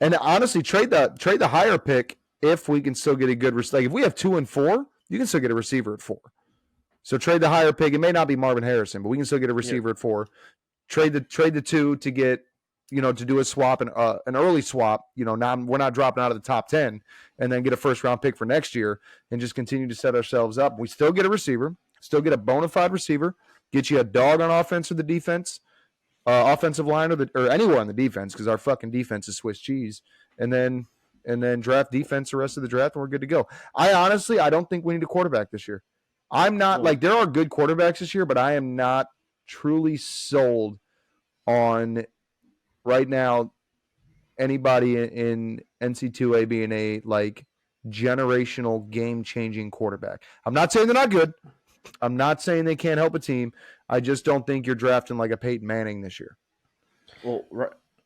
Speaker 1: honestly trade the higher pick if we can still get a good receiver. Like if we have 2 and 4, you can still get a receiver at 4. So trade the higher pick. It may not be Marvin Harrison, but we can still get a receiver at 4. Trade the 2 to get to do a swap, an early swap, we're not dropping out of the top 10, and then get a first round pick for next year and just continue to set ourselves up. We still get a receiver, still get a bona fide receiver, get you a dog on offense or the defense, offensive line or anywhere on the defense, because our fucking defense is Swiss cheese, and then draft defense the rest of the draft, and we're good to go. I don't think we need a quarterback this year. I'm not like there are good quarterbacks this year, but I am not truly sold on right now anybody in NC2A being a like generational game-changing quarterback. I'm not saying they're not good. I'm not saying they can't help a team. I just don't think you're drafting like a Peyton Manning this year.
Speaker 2: Well,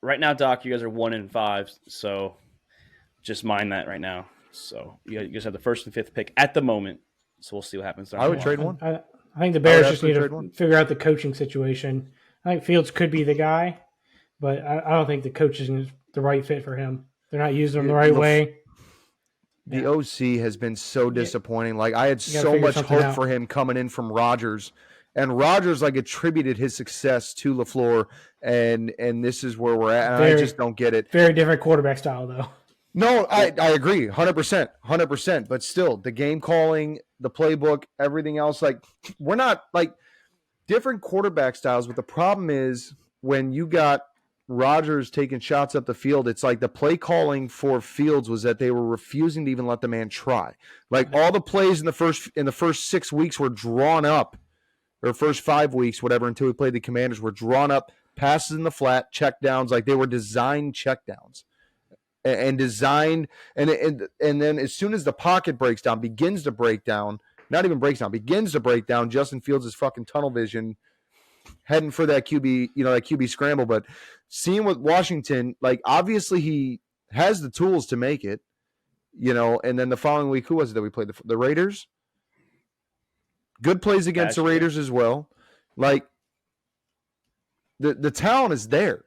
Speaker 2: right now, Doc, you guys are 1-5, so just mind that right now. So you guys have the 1st and 5th pick at the moment. So we'll see what happens.
Speaker 1: I would trade one.
Speaker 4: I think the Bears just need to figure out the coaching situation. I think Fields could be the guy, but I don't think the coach is the right fit for him. They're not using him the right way.
Speaker 1: The OC has been so disappointing. Like I had so much hope for him coming in from Rodgers, and Rodgers like attributed his success to LaFleur, and this is where we're at. And I just don't get it.
Speaker 4: Very different quarterback style, though.
Speaker 1: No, I agree, 100%. But still, the game calling, the playbook, everything else, like we're not like different quarterback styles. But the problem is when you got Rodgers taking shots up the field, it's like the play calling for Fields was that they were refusing to even let the man try. Like all the plays in the first 6 weeks were drawn up, or first 5 weeks, whatever, until we played the Commanders, were drawn up, passes in the flat, check downs, like they were designed check downs. And designed, and then as soon as the pocket begins to break down, Justin Fields is fucking tunnel vision, heading for that QB, that QB scramble. But seeing with Washington, like obviously he has the tools to make it, and then the following week, who was it that we played? The Raiders? Good plays against the Raiders as well. Like the talent is there.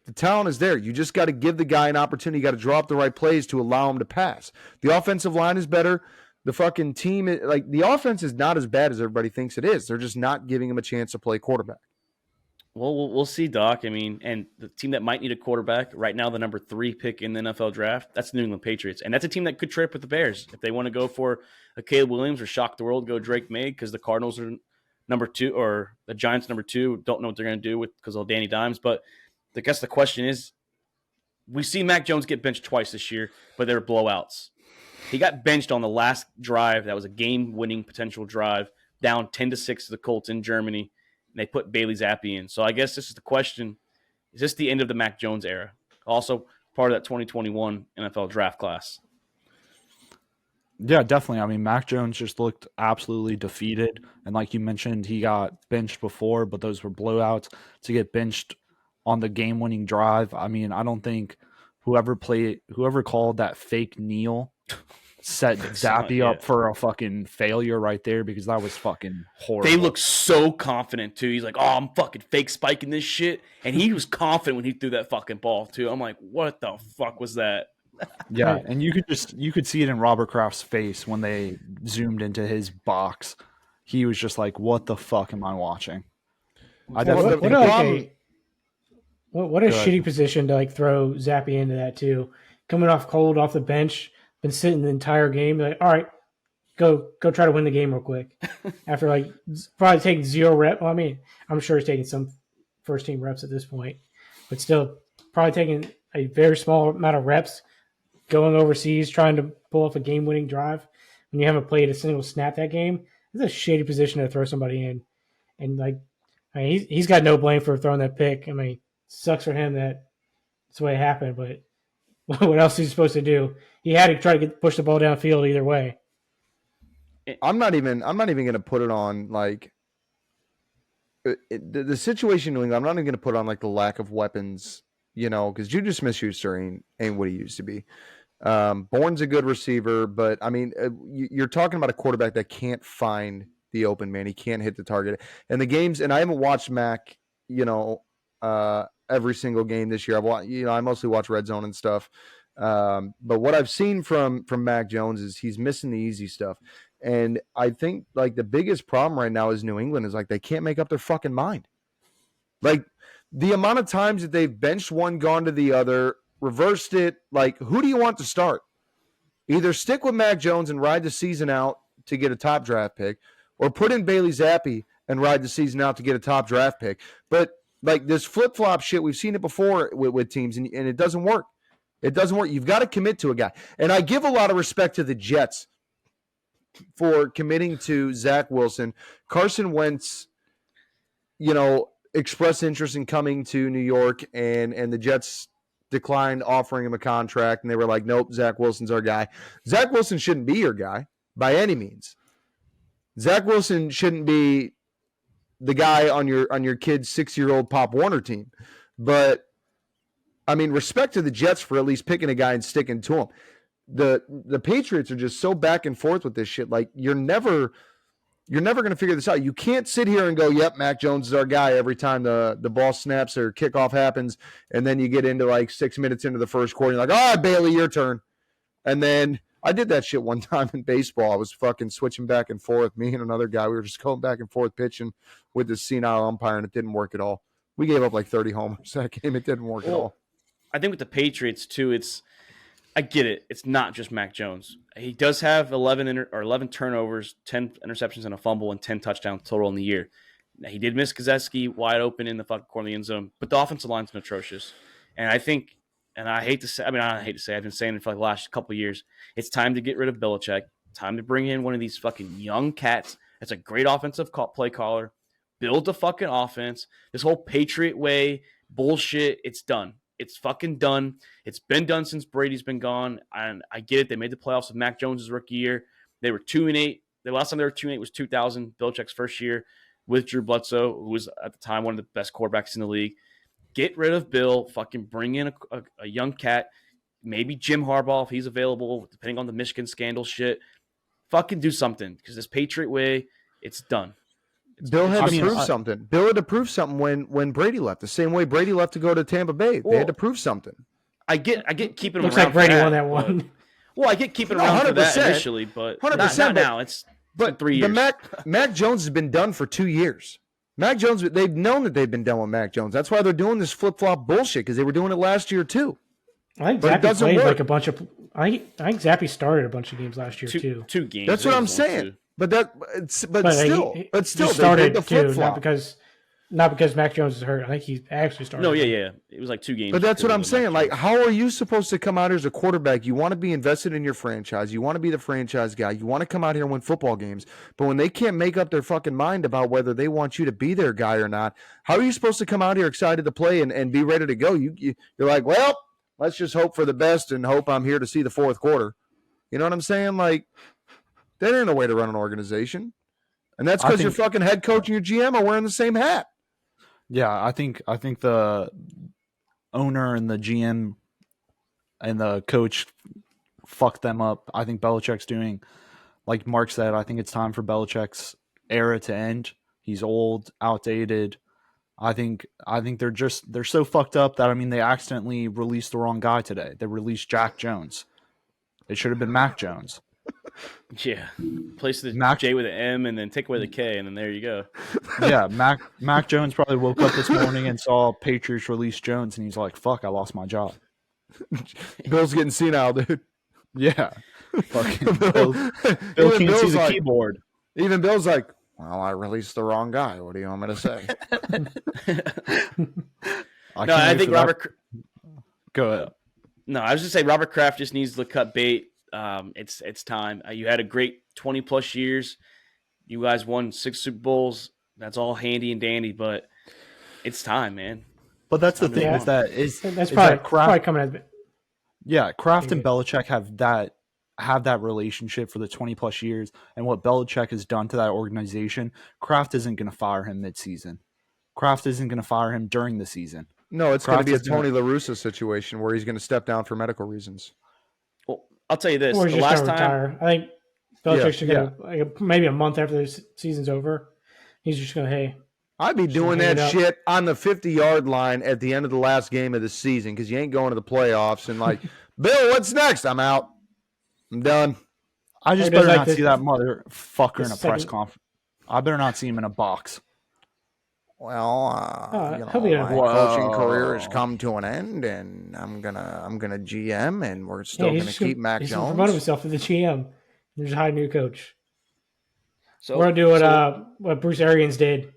Speaker 1: The talent is there. You just got to give the guy an opportunity. You got to draw up the right plays to allow him to pass. The offensive line is better. The fucking team, the offense is not as bad as everybody thinks it is. They're just not giving him a chance to play quarterback.
Speaker 2: Well, we'll see, Doc. I mean, and the team that might need a quarterback right now, the number 3 pick in the NFL draft, that's the New England Patriots. And that's a team that could trade with the Bears. If they want to go for a Caleb Williams or shock the world, go Drake May, because the Cardinals are number 2 or the Giants number 2. Don't know what they're going to do because of Danny Dimes. But I guess the question is, we see Mac Jones get benched twice this year, but they were blowouts. He got benched on the last drive. That was a game-winning potential drive, down 10-6 to the Colts in Germany, and they put Bailey Zappi in. So I guess this is the question. Is this the end of the Mac Jones era? Also part of that 2021 NFL draft class.
Speaker 3: Yeah, definitely. I mean, Mac Jones just looked absolutely defeated. And like you mentioned, he got benched before, but those were blowouts. To get benched on the game-winning drive, I mean, I don't think whoever called that fake kneel set Zappy up for a fucking failure right there, because that was fucking horrible.
Speaker 2: They look so confident too. He's like, "Oh, I'm fucking fake spiking this shit," and he was confident when he threw that fucking ball too. I'm like, "What the fuck was that?"
Speaker 3: Yeah, and you could see it in Robert Kraft's face when they zoomed into his box. He was just like, "What the fuck am I watching?"
Speaker 4: What a shitty position to like throw Zappy into that too. Coming off cold off the bench, been sitting the entire game. Like, all right, go try to win the game real quick. After like probably taking 0 reps. Well, I mean, I'm sure he's taking some first team reps at this point, but still probably taking a very small amount of reps, going overseas trying to pull off a game winning drive when you haven't played a single snap that game. It's a shitty position to throw somebody in, and like, I mean, he's got no blame for throwing that pick. I mean, sucks for him that that's the way it happened, but what else is he supposed to do? He had to try to push the ball downfield either way.
Speaker 1: I'm not even going to put it on like the situation in New England. I'm not even going to put on like the lack of weapons, because Juju Smith-Schuster ain't what he used to be. Bourne's a good receiver, but I mean, you're talking about a quarterback that can't find the open man. He can't hit the target. And the games, and I haven't watched Mac, every single game this year. I've watched, I mostly watch Red Zone and stuff. But what I've seen from Mac Jones is he's missing the easy stuff. And I think like the biggest problem right now is New England is like they can't make up their fucking mind. Like the amount of times that they've benched one, gone to the other, reversed it. Like, who do you want to start? Either stick with Mac Jones and ride the season out to get a top draft pick, or put in Bailey Zappi and ride the season out to get a top draft pick. But Like this flip flop shit, we've seen it before with teams, and it doesn't work. It doesn't work. You've got to commit to a guy. And I give a lot of respect to the Jets for committing to Zach Wilson. Carson Wentz, expressed interest in coming to New York, and the Jets declined offering him a contract, and they were like, nope, Zach Wilson's our guy. Zach Wilson shouldn't be your guy by any means. Zach Wilson shouldn't be the guy on your kid's 6-year-old Pop Warner team. But, I mean, respect to the Jets for at least picking a guy and sticking to him. The Patriots are just so back and forth with this shit. Like, you're never going to figure this out. You can't sit here and go, yep, Mac Jones is our guy every time the ball snaps or kickoff happens, and then you get into like 6 minutes into the first quarter, you're like, all right, Bailey, your turn. And then I did that shit one time in baseball. I was fucking switching back and forth. Me and another guy, we were just going back and forth pitching with this senile umpire, and it didn't work at all. We gave up like 30 homers that game. It didn't work at all.
Speaker 2: I think with the Patriots, too, I get it. It's not just Mac Jones. He does have 11 turnovers, 10 interceptions, and a fumble, and 10 touchdowns total in the year. Now, he did miss Kazeski wide open in the fucking corner of the end zone, but the offensive line's been atrocious. And I think, and I hate to say, I've been saying it for like the last couple of years, it's time to get rid of Belichick. Time to bring in one of these fucking young cats that's a great offensive play caller. Build the fucking offense. This whole Patriot way bullshit, it's done. It's fucking done. It's been done since Brady's been gone. And I get it. They made the playoffs with Mac Jones' rookie year. They were 2-8. The last time they were 2-8 was 2000, Belichick's first year with Drew Bledsoe, who was at the time one of the best quarterbacks in the league. Get rid of Bill. Fucking bring in a young cat. Maybe Jim Harbaugh if he's available, depending on the Michigan scandal shit. Fucking do something, because this Patriot way, it's done.
Speaker 1: Bill had to prove something. Bill had to prove something when Brady left. The same way Brady left to go to Tampa Bay. They had to prove something.
Speaker 2: I get keeping him
Speaker 4: Looks
Speaker 2: around.
Speaker 4: Like Brady won that one.
Speaker 2: Well, I get keeping him around for that initially, but 100%, not now. It's been 3 years.
Speaker 1: Mac Jones has been done for 2 years. Mac Jones, they've known that they've been done with Mac Jones. That's why they're doing this flip-flop bullshit, because they were doing it last year too.
Speaker 4: I think Zappy played like a bunch of. I think Zappy started a bunch of games last year too.
Speaker 2: 2 games.
Speaker 1: That's what I'm saying. But still,
Speaker 4: he
Speaker 1: started
Speaker 4: the flip flop not because Mac Jones is hurt. I think he actually started.
Speaker 2: No, yeah, it was like 2 games.
Speaker 1: But that's what I'm saying. Like, how are you supposed to come out here as a quarterback? You want to be invested in your franchise. You want to be the franchise guy. You want to come out here and win football games. But when they can't make up their fucking mind about whether they want you to be their guy or not, how are you supposed to come out here excited to play and be ready to go? You're like, well, let's just hope for the best and hope I'm here to see the fourth quarter. You know what I'm saying? Like, that ain't a way to run an organization. And that's because your fucking head coach and your GM are wearing the same hat.
Speaker 3: Yeah, I think the owner and the GM and the coach fucked them up. I think Belichick's doing, like Mark said, I think it's time for Belichick's era to end. He's old, outdated. I think they're so fucked up that, I mean, they accidentally released the wrong guy today. They released Jack Jones. It should have been Mac Jones.
Speaker 2: Yeah, place the J with an M and then take away the K, and then there you go.
Speaker 3: Yeah, Mac Jones probably woke up this morning and saw Patriots release Jones, and he's like, "Fuck, I lost my job."
Speaker 1: Bill's getting senile, dude.
Speaker 3: Yeah, fucking Bill can't see the keyboard.
Speaker 1: Even Bill's like, "Well, I released the wrong guy. What do you want me to say?"
Speaker 2: I think Robert.
Speaker 3: Go ahead.
Speaker 2: No, I was just say Robert Kraft just needs to cut bait. It's time. You had a great 20+ years. You guys won 6 Super Bowls. That's all handy and dandy, but it's time, man.
Speaker 3: But that's the thing
Speaker 4: that's probably coming as.
Speaker 3: Yeah, Kraft and Belichick have that relationship for the 20+ years, and what Belichick has done to that organization, Kraft isn't going to fire him mid-season. Kraft isn't going to fire him during the season.
Speaker 1: No, it's going to be a Tony La Russa situation where he's going to step down for medical reasons.
Speaker 2: Well, I'll tell you this:
Speaker 4: or
Speaker 2: the last time,
Speaker 4: retire. I think Belichick's going to maybe a month after the season's over. He's just going to
Speaker 1: I'd be doing that shit on the 50-yard line at the end of the last game of the season because you ain't going to the playoffs and like, Bill, what's next? I'm out. I'm done.
Speaker 3: I just better not see that motherfucker in a press conference. I better not see him in a box.
Speaker 1: Well, my coaching career has come to an end, and I'm gonna GM, and we're still gonna keep Mac Jones. He's
Speaker 4: promoting himself to the GM. There's a high new coach. So we're gonna do what Bruce Arians did.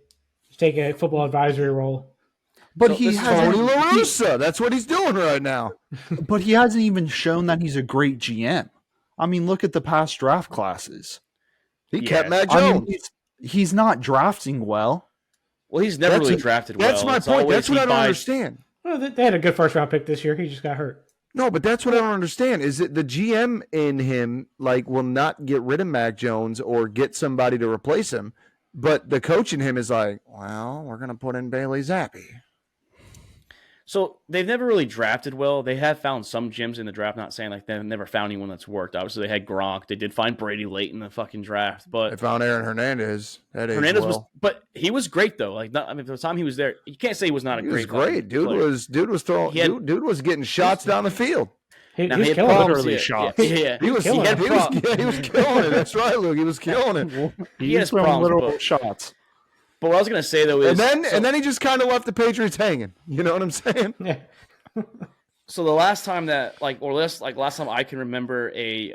Speaker 4: Take a football advisory role.
Speaker 3: But
Speaker 2: So
Speaker 3: he
Speaker 2: this is
Speaker 3: hasn't.
Speaker 1: Tony La Russa. That's what he's doing right now.
Speaker 3: But he hasn't even shown that he's a great GM. I mean, look at the past draft classes.
Speaker 1: He
Speaker 2: Yeah.
Speaker 1: kept Matt
Speaker 3: I
Speaker 1: Jones.
Speaker 3: mean, he's not drafting well.
Speaker 2: Well, he's never really drafted well.
Speaker 1: That's my
Speaker 2: It's
Speaker 1: point.
Speaker 2: always
Speaker 1: That's what
Speaker 2: he
Speaker 1: I don't
Speaker 2: buys-
Speaker 1: understand.
Speaker 4: Well, they had a good first round pick this year. He just got hurt.
Speaker 1: No, but that's what I don't understand. Is it the GM in him will not get rid of Mac Jones or get somebody to replace him, but the coach in him is like, well, we're gonna put in Bailey Zappi.
Speaker 2: So they've never really drafted well. They have found some gems in the draft. Not saying like they've never found anyone that's worked. Obviously, they had Gronk. They did find Brady late in the fucking draft, but
Speaker 1: They found Aaron Hernandez.
Speaker 2: Hernandez but he was great though. Like, I mean, the time he was there, you can't say he was not a
Speaker 1: He
Speaker 2: great.
Speaker 1: was great. Dude was throwing. Dude was getting shots down the field.
Speaker 4: He
Speaker 2: Now,
Speaker 4: was
Speaker 2: he had
Speaker 4: killing
Speaker 2: problems.
Speaker 4: it.
Speaker 3: Literally shots.
Speaker 2: Yeah.
Speaker 1: He was
Speaker 4: killing it.
Speaker 1: he was killing it. That's right, Luke. He was killing it.
Speaker 2: He has
Speaker 3: throwing
Speaker 2: problems,
Speaker 3: literal
Speaker 2: but-
Speaker 3: shots.
Speaker 2: But what I was gonna say though is,
Speaker 1: And then he just kind of left the Patriots hanging. You know what I'm saying?
Speaker 4: Yeah.
Speaker 2: so the last time that last time I can remember a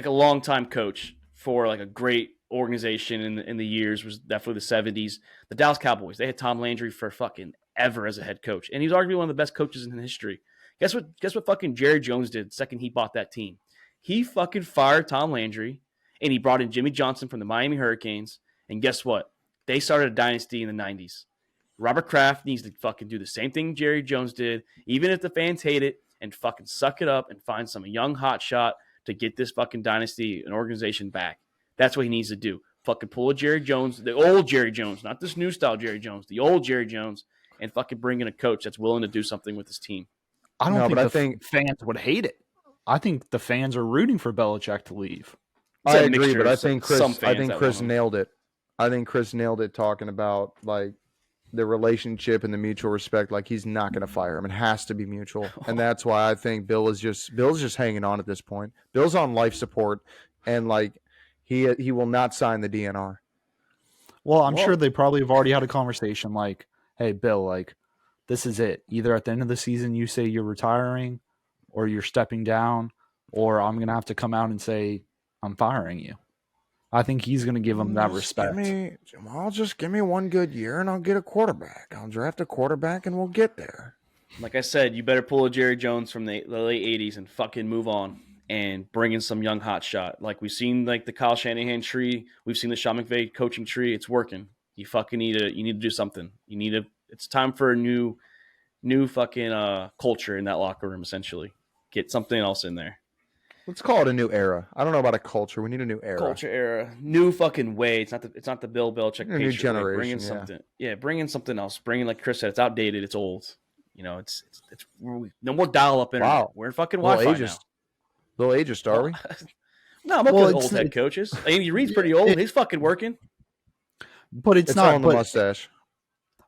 Speaker 2: long time coach for like a great organization in the years was definitely the 70s. The Dallas Cowboys. They had Tom Landry for fucking ever as a head coach, and he was arguably one of the best coaches in history. Guess what fucking Jerry Jones did the second he bought that team? He fucking fired Tom Landry, and he brought in Jimmy Johnson from the Miami Hurricanes. And guess what? They started a dynasty in the 90s. Robert Kraft needs to fucking do the same thing Jerry Jones did, even if the fans hate it, and fucking suck it up and find some young hotshot to get this fucking dynasty and organization back. That's what he needs to do. Fucking pull a Jerry Jones, the old Jerry Jones, not this new style Jerry Jones, the old Jerry Jones, and fucking bring in a coach that's willing to do something with his team.
Speaker 3: I don't
Speaker 1: No,
Speaker 3: think
Speaker 1: but
Speaker 3: the
Speaker 1: I think-
Speaker 3: fans would hate it. I think the fans are rooting for Belichick to leave.
Speaker 2: It's
Speaker 1: I
Speaker 2: a
Speaker 1: agree,
Speaker 2: mixture
Speaker 1: but I
Speaker 2: of
Speaker 1: think
Speaker 2: some
Speaker 1: Chris.
Speaker 2: fans that want him.
Speaker 1: Nailed it. I think Chris nailed it talking about like the relationship and the mutual respect. Like he's not going to fire him. It has to be mutual, and that's why I think Bill's just hanging on at this point. Bill's on life support, and like he will not sign the DNR.
Speaker 3: Well, I'm
Speaker 2: Well-
Speaker 3: sure they probably have already had a conversation like, hey, Bill, like, this is it. Either at the end of the season you say you're retiring or you're stepping down, or I'm going to have to come out and say I'm firing you. I think he's going to give him that respect.
Speaker 1: Just give me one good year and I'll get a quarterback. I'll draft a quarterback and we'll get there.
Speaker 2: Like I said, you better pull a Jerry Jones from the late 80s and fucking move on and bring in some young hot shot. Like we've seen like the Kyle Shanahan tree. We've seen the Sean McVay coaching tree. It's working. You fucking need to do something. It's time for a new fucking culture in that locker room, essentially. Get something else in there.
Speaker 1: Let's call it a new era. I don't know about a culture. We need a new era.
Speaker 2: Culture era. New fucking way. It's not the Bill Belichick
Speaker 1: A new
Speaker 2: Patriot way.
Speaker 1: generation,
Speaker 2: Bring in
Speaker 1: yeah.
Speaker 2: something. Yeah, bring in something else. Bring in, like Chris said, it's outdated, it's old. You know, it's no more dial up internet.
Speaker 1: Wow.
Speaker 2: We're in fucking
Speaker 1: Little
Speaker 2: Wi-Fi
Speaker 1: ageist. Little ageist, are we?
Speaker 2: now. No, I'm okay
Speaker 3: Well,
Speaker 2: with
Speaker 3: it's-
Speaker 2: old head coaches. Andy Reid's pretty old. He's fucking working.
Speaker 3: But it's
Speaker 1: It's all
Speaker 3: not.
Speaker 1: in the
Speaker 3: But,
Speaker 1: mustache.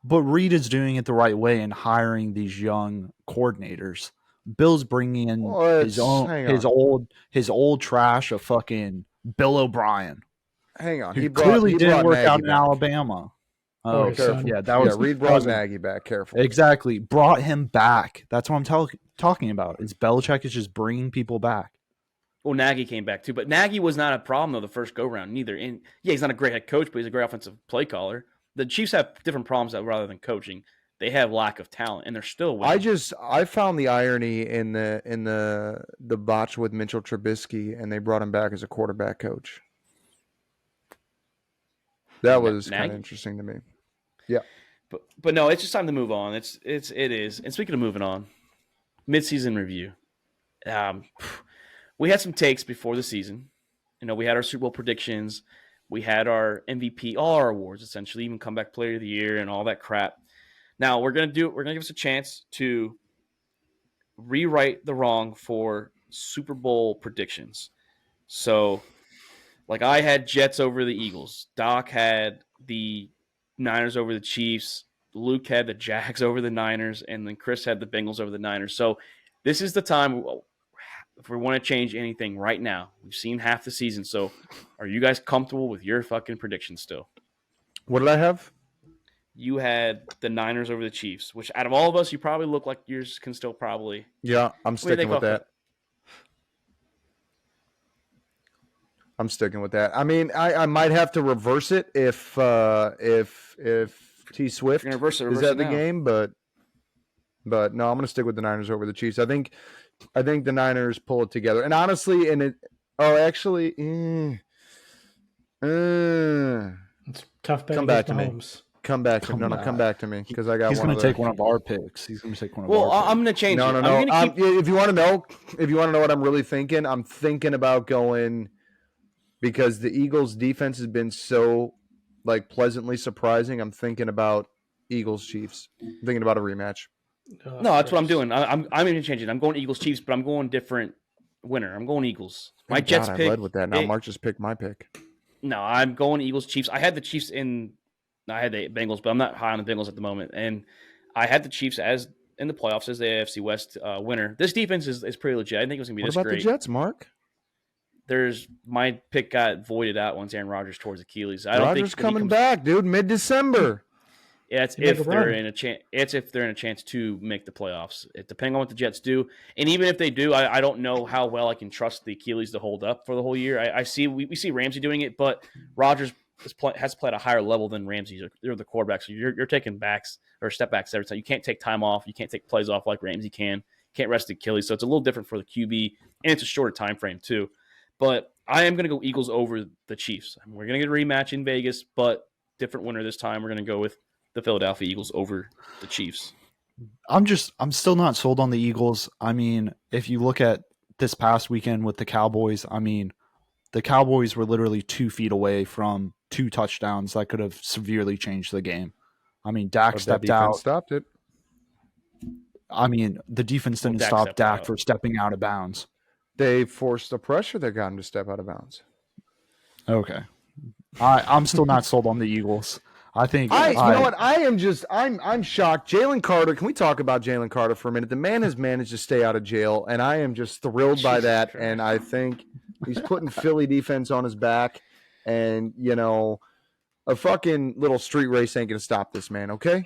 Speaker 3: but Reed is doing it the right way and hiring these young coordinators. Bill's bringing in
Speaker 1: Well,
Speaker 3: his old trash of fucking Bill O'Brien.
Speaker 1: Hang on.
Speaker 3: Who clearly didn't
Speaker 1: brought
Speaker 3: work
Speaker 1: Nagy
Speaker 3: out in
Speaker 1: back.
Speaker 3: Alabama. Oh,
Speaker 4: his
Speaker 3: careful.
Speaker 4: son.
Speaker 3: Yeah, that was
Speaker 1: Reed brought Nagy back. Careful.
Speaker 3: exactly brought him back. That's what I'm talking about. Is Belichick is just bringing people back.
Speaker 2: Well, Nagy came back too, but Nagy was not a problem though the first go round neither. And yeah, he's not a great head coach, but he's a great offensive play caller. The Chiefs have different problems that rather than coaching, they have lack of talent, and they're still winning.
Speaker 1: I found the irony in the botch with Mitchell Trubisky, and they brought him back as a quarterback coach. That was kind
Speaker 2: Nagy?
Speaker 1: of interesting to me.
Speaker 2: But no, it's just time to move on. It is. And speaking of moving on, midseason review. We had some takes before the season. You know, we had our Super Bowl predictions. We had our MVP, all our awards essentially, even comeback player of the year and all that crap. Now we're gonna give us a chance to rewrite the wrong for Super Bowl predictions. So, like I had Jets over the Eagles. Doc had the Niners over the Chiefs. Luke had the Jags over the Niners, and then Chris had the Bengals over the Niners. So this is the time if we want to change anything right now. We've seen half the season, so are you guys comfortable with your fucking predictions still?
Speaker 1: What did I have?
Speaker 2: You had the Niners over the Chiefs, which out of all of us, you probably look like yours can still probably.
Speaker 1: Yeah, I'm
Speaker 2: What do you think
Speaker 1: sticking with
Speaker 2: about
Speaker 1: that. I'm sticking with that. I mean, I might have to reverse it if T Swift
Speaker 2: You're gonna reverse
Speaker 1: is at
Speaker 2: it
Speaker 1: the
Speaker 2: now.
Speaker 1: game, but no, I'm going to stick with the Niners over the Chiefs. I think the Niners pull it together. And honestly, it's
Speaker 4: tough bet
Speaker 1: come back to me.
Speaker 4: Mahomes.
Speaker 1: Come back to me. No, come back to me because I got.
Speaker 3: He's going to take one of our picks. He's going to take one of
Speaker 2: Well,
Speaker 3: our
Speaker 2: I'm going to change it.
Speaker 1: No. If you want to know, what I'm really thinking, I'm thinking about going because the Eagles' defense has been so pleasantly surprising. I'm thinking about Eagles Chiefs. I'm thinking about a rematch.
Speaker 2: No, that's what I'm doing. I'm going to change it. I'm going Eagles Chiefs, but I'm going different winner. I'm going Eagles. My Jets pick.
Speaker 1: I led with that. Now Mark just picked my pick.
Speaker 2: No, I'm going Eagles Chiefs. I had the Chiefs I had the Bengals, but I'm not high on the Bengals at the moment. And I had the Chiefs as in the playoffs as the AFC West winner. This defense is pretty legit. I think it was going to be this great.
Speaker 1: What about the Jets, Mark?
Speaker 2: My pick got voided out once Aaron Rodgers tore his Achilles.
Speaker 1: Rodgers coming back, dude, mid-December.
Speaker 2: Yeah, it's if they're in a chance. It's if they're in a chance to make the playoffs. It depending on what the Jets do, and even if they do, I don't know how well I can trust the Achilles to hold up for the whole year. I see we see Ramsey doing it, but Rodgers has played at a higher level than Ramsey. They're the quarterback, so you're taking backs or step backs every time. You can't take time off. You can't take plays off like Ramsey can. You can't rest the Achilles, so it's a little different for the QB, and it's a shorter time frame too. But I am going to go Eagles over the Chiefs. We're going to get a rematch in Vegas, but different winner this time. We're going to go with the Philadelphia Eagles over the Chiefs.
Speaker 3: I'm still not sold on the Eagles. I mean, if you look at this past weekend with the Cowboys, I mean, the Cowboys were literally 2 feet away from 2 touchdowns that could have severely changed the game. I mean, Dak stepped out.
Speaker 1: Stopped it.
Speaker 3: I mean, the defense didn't stop Dak for stepping out of bounds.
Speaker 1: They forced the pressure that got him to step out of bounds.
Speaker 3: Okay. I'm still not sold on the Eagles. I think
Speaker 1: you know what? I'm shocked. Jalen Carter, can we talk about Jalen Carter for a minute? The man has managed to stay out of jail, and I am just thrilled by that. And I think he's putting Philly defense on his back. And, a fucking little street race ain't going to stop this man, okay?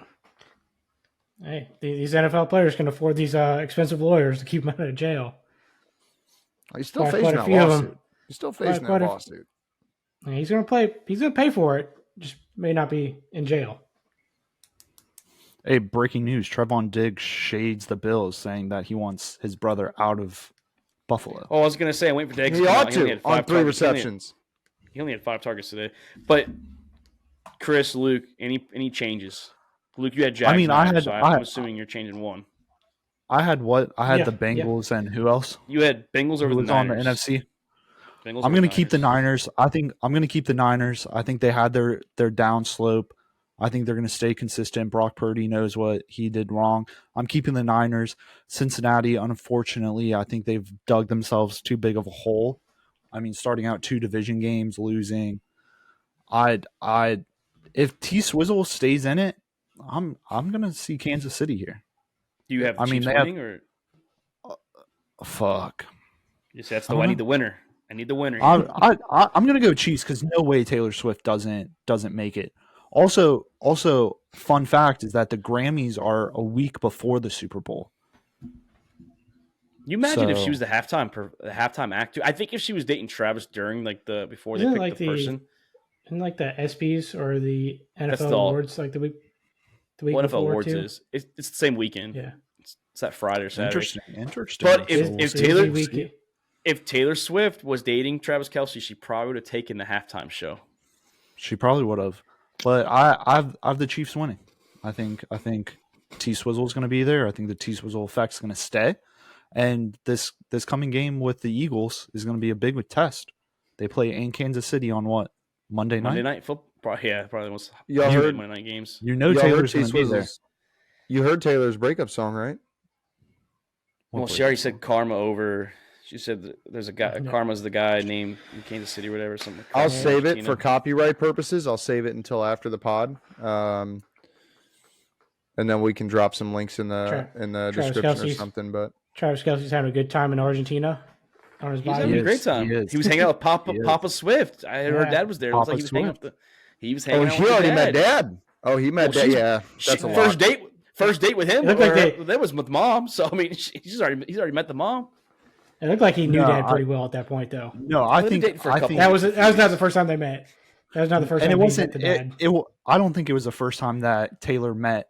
Speaker 4: Hey, these NFL players can afford these expensive lawyers to keep them out of jail.
Speaker 1: He's still facing that lawsuit. He's still facing that lawsuit.
Speaker 4: He's going to play. He's going to pay for it. Just may not be in jail.
Speaker 3: Hey, breaking news. Trevon Diggs shades the Bills, saying that he wants his brother out of Buffalo.
Speaker 2: Oh, I was going to say, I'm waiting for Diggs.
Speaker 1: He ought to, on 3 receptions.
Speaker 2: He only had 5 targets today. But, Chris, Luke, any changes? Luke, you had Jackson.
Speaker 3: I mean,
Speaker 2: I'm assuming you're changing one.
Speaker 3: I had what? I had the Bengals and who else?
Speaker 2: You had Bengals over the Niners.
Speaker 3: On the NFC.
Speaker 2: Bengals
Speaker 3: I'm going to keep the Niners. I think I'm going to keep the Niners. I think they had their down slope. I think they're going to stay consistent. Brock Purdy knows what he did wrong. I'm keeping the Niners. Cincinnati, unfortunately, I think they've dug themselves too big of a hole. I mean, starting out 2 division games, losing. If T Swizzle stays in it, I'm going to see Kansas City here.
Speaker 2: Do you have the Chiefs winning or?
Speaker 3: Fuck.
Speaker 2: You say I need the winner. I need the winner.
Speaker 3: I'm gonna go Chiefs because no way Taylor Swift doesn't make it. Also, fun fact is that the Grammys are a week before the Super Bowl.
Speaker 2: You imagine if she was the halftime act? I think if she was dating Travis during before they picked the person.
Speaker 4: Isn't the ESPYs or the NFL awards the week
Speaker 2: NFL awards too? It's the same weekend.
Speaker 4: Yeah,
Speaker 2: it's that Friday or Saturday.
Speaker 3: Interesting.
Speaker 2: But if Taylor Swift was dating Travis Kelce, she probably would have taken the halftime show.
Speaker 3: She probably would have. But I've the Chiefs winning. I think T Swizzle is going to be there. I think the T Swizzle effect is going to stay. And this coming game with the Eagles is going to be a big test. They play in Kansas City on what? Monday night
Speaker 2: football. Yeah, probably the most
Speaker 1: heard
Speaker 2: Monday night games.
Speaker 3: Taylor's going to be there.
Speaker 1: You heard Taylor's breakup song, right?
Speaker 2: Well, she already said Karma over. She said there's a guy. Karma's the guy named in Kansas City or whatever. Something.
Speaker 1: I'll save it for copyright purposes. I'll save it until after the pod, and then we can drop some links in the description or something. But
Speaker 4: Travis Kelce's having a good time in Argentina. On his
Speaker 2: He's having a great time. He was hanging out with Papa Swift. I heard Dad was there. It was like he was hanging out. He was hanging out.
Speaker 1: He already met Dad. Oh, he met Dad. Yeah, that's a
Speaker 2: first date. First date with him. That was with Mom. So I mean, he's already met the mom.
Speaker 4: It looked like he knew Dad pretty well at that point, though.
Speaker 3: No, I think
Speaker 4: that was not the first time they met. That was not the first
Speaker 3: And
Speaker 4: time
Speaker 3: it
Speaker 4: he
Speaker 3: wasn't.
Speaker 4: met the dad.
Speaker 3: I don't think it was the first time that Taylor met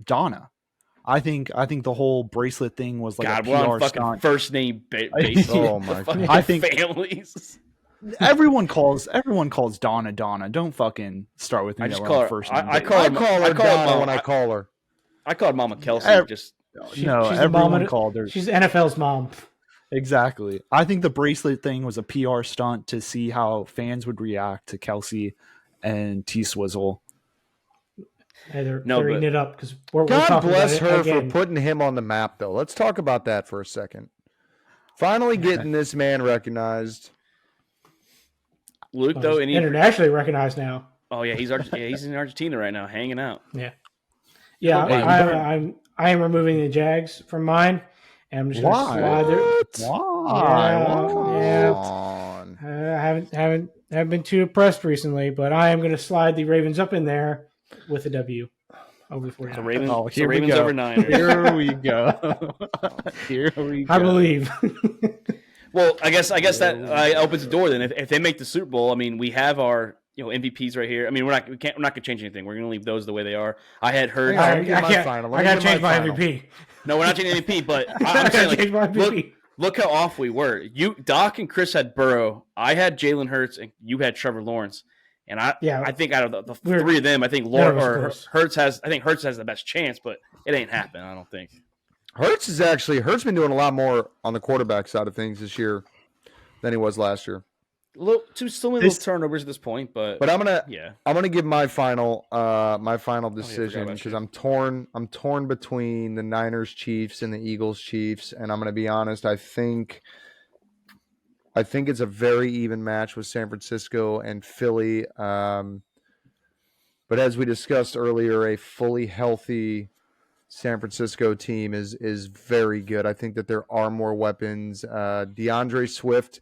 Speaker 3: Donna. I think the whole bracelet thing was like
Speaker 2: God,
Speaker 3: a
Speaker 2: we're on
Speaker 3: PR
Speaker 2: fucking
Speaker 3: stunt.
Speaker 2: first name basis.
Speaker 1: Oh my
Speaker 2: Fucking
Speaker 3: I think-
Speaker 2: families.
Speaker 3: Everyone calls Donna Donna. Don't fucking start with me.
Speaker 2: I just
Speaker 3: that
Speaker 2: call
Speaker 3: we're on
Speaker 2: her.
Speaker 3: first
Speaker 2: I
Speaker 3: name
Speaker 2: call her.
Speaker 1: I call her Donna when I
Speaker 2: I
Speaker 1: call her.
Speaker 2: call her Mama Kelsey.
Speaker 3: basis.
Speaker 2: Just
Speaker 4: She's
Speaker 3: No,
Speaker 4: the mom
Speaker 3: everyone
Speaker 4: of-
Speaker 3: called her.
Speaker 4: She's NFL's mom.
Speaker 3: Exactly. I think the bracelet thing was a PR stunt to see how fans would react to Kelsey and T Swizzle.
Speaker 4: Hey, they're
Speaker 2: No,
Speaker 4: eating
Speaker 2: but-
Speaker 4: it up because we're
Speaker 1: God
Speaker 4: talking
Speaker 1: bless
Speaker 4: about it
Speaker 1: her for
Speaker 4: again.
Speaker 1: putting him on the map, though. Let's talk about that for a second. Finally getting this man recognized.
Speaker 2: Luke
Speaker 4: Well,
Speaker 2: though.
Speaker 4: he's internationally recognized now.
Speaker 2: Oh yeah, he's in Argentina right now, hanging out.
Speaker 4: Yeah,
Speaker 2: Hey,
Speaker 4: I am removing the Jags from mine, and I'm just going to
Speaker 3: Why?
Speaker 4: slide there.
Speaker 3: Why?
Speaker 4: Yeah.
Speaker 1: On.
Speaker 4: I haven't been too impressed recently, but I am going to slide the Ravens up in there with a W over the 49ers.
Speaker 2: So Ravens,
Speaker 3: Oh,
Speaker 2: so
Speaker 3: here we
Speaker 2: Ravens
Speaker 3: go.
Speaker 2: over Niners.
Speaker 3: Here we go. Here we go.
Speaker 4: I believe.
Speaker 2: Well, I guess that opens the door. Then, if they make the Super Bowl, I mean, we have our MVPs right here. I mean, we're not going to change anything. We're going to leave those the way they are. I had heard.
Speaker 1: Hang on.
Speaker 4: I
Speaker 1: Let me get my
Speaker 4: can't.
Speaker 1: final. Let
Speaker 4: I
Speaker 1: me
Speaker 4: got
Speaker 1: get
Speaker 4: to change
Speaker 1: my
Speaker 4: my
Speaker 1: final.
Speaker 4: MVP.
Speaker 2: No, we're not changing MVP. But
Speaker 4: I
Speaker 2: I'm
Speaker 4: got
Speaker 2: saying,
Speaker 4: to change my MVP.
Speaker 2: look how off we were. Doc and Chris had Burrow. I had Jalen Hurts, and you had Trevor Lawrence. And I think out of the three of them, I think Hurts has the best chance, but it ain't happening. I don't think.
Speaker 1: Hurts been doing a lot more on the quarterback side of things this year than he was last year.
Speaker 2: Still many little turnovers at this point, but
Speaker 1: I'm gonna give my final decision
Speaker 2: about
Speaker 1: because
Speaker 2: you.
Speaker 1: I'm torn between the Niners Chiefs and the Eagles Chiefs, and I'm gonna be honest. I think it's a very even match with San Francisco and Philly. But as we discussed earlier, a fully healthy San Francisco team is very good. I think that there are more weapons. DeAndre Swift,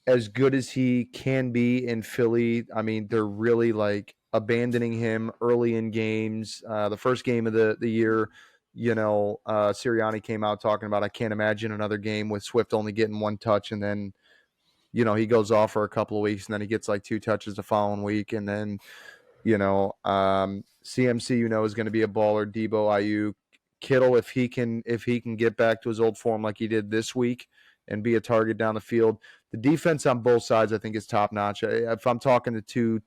Speaker 1: as good as he can be in Philly, I mean, they're really like abandoning him early in games. The first game of the year, Sirianni came out talking about, I can't imagine another game with Swift only getting one touch, and then, he goes off for a couple of weeks, and then he gets like 2 touches the following week, and then, CMC, is going to be a baller. Debo, Ayuk, Kittle, if he can get back to his old form like he did this week and be a target down the field. The defense on both sides, I think, is top notch. If I'm talking to two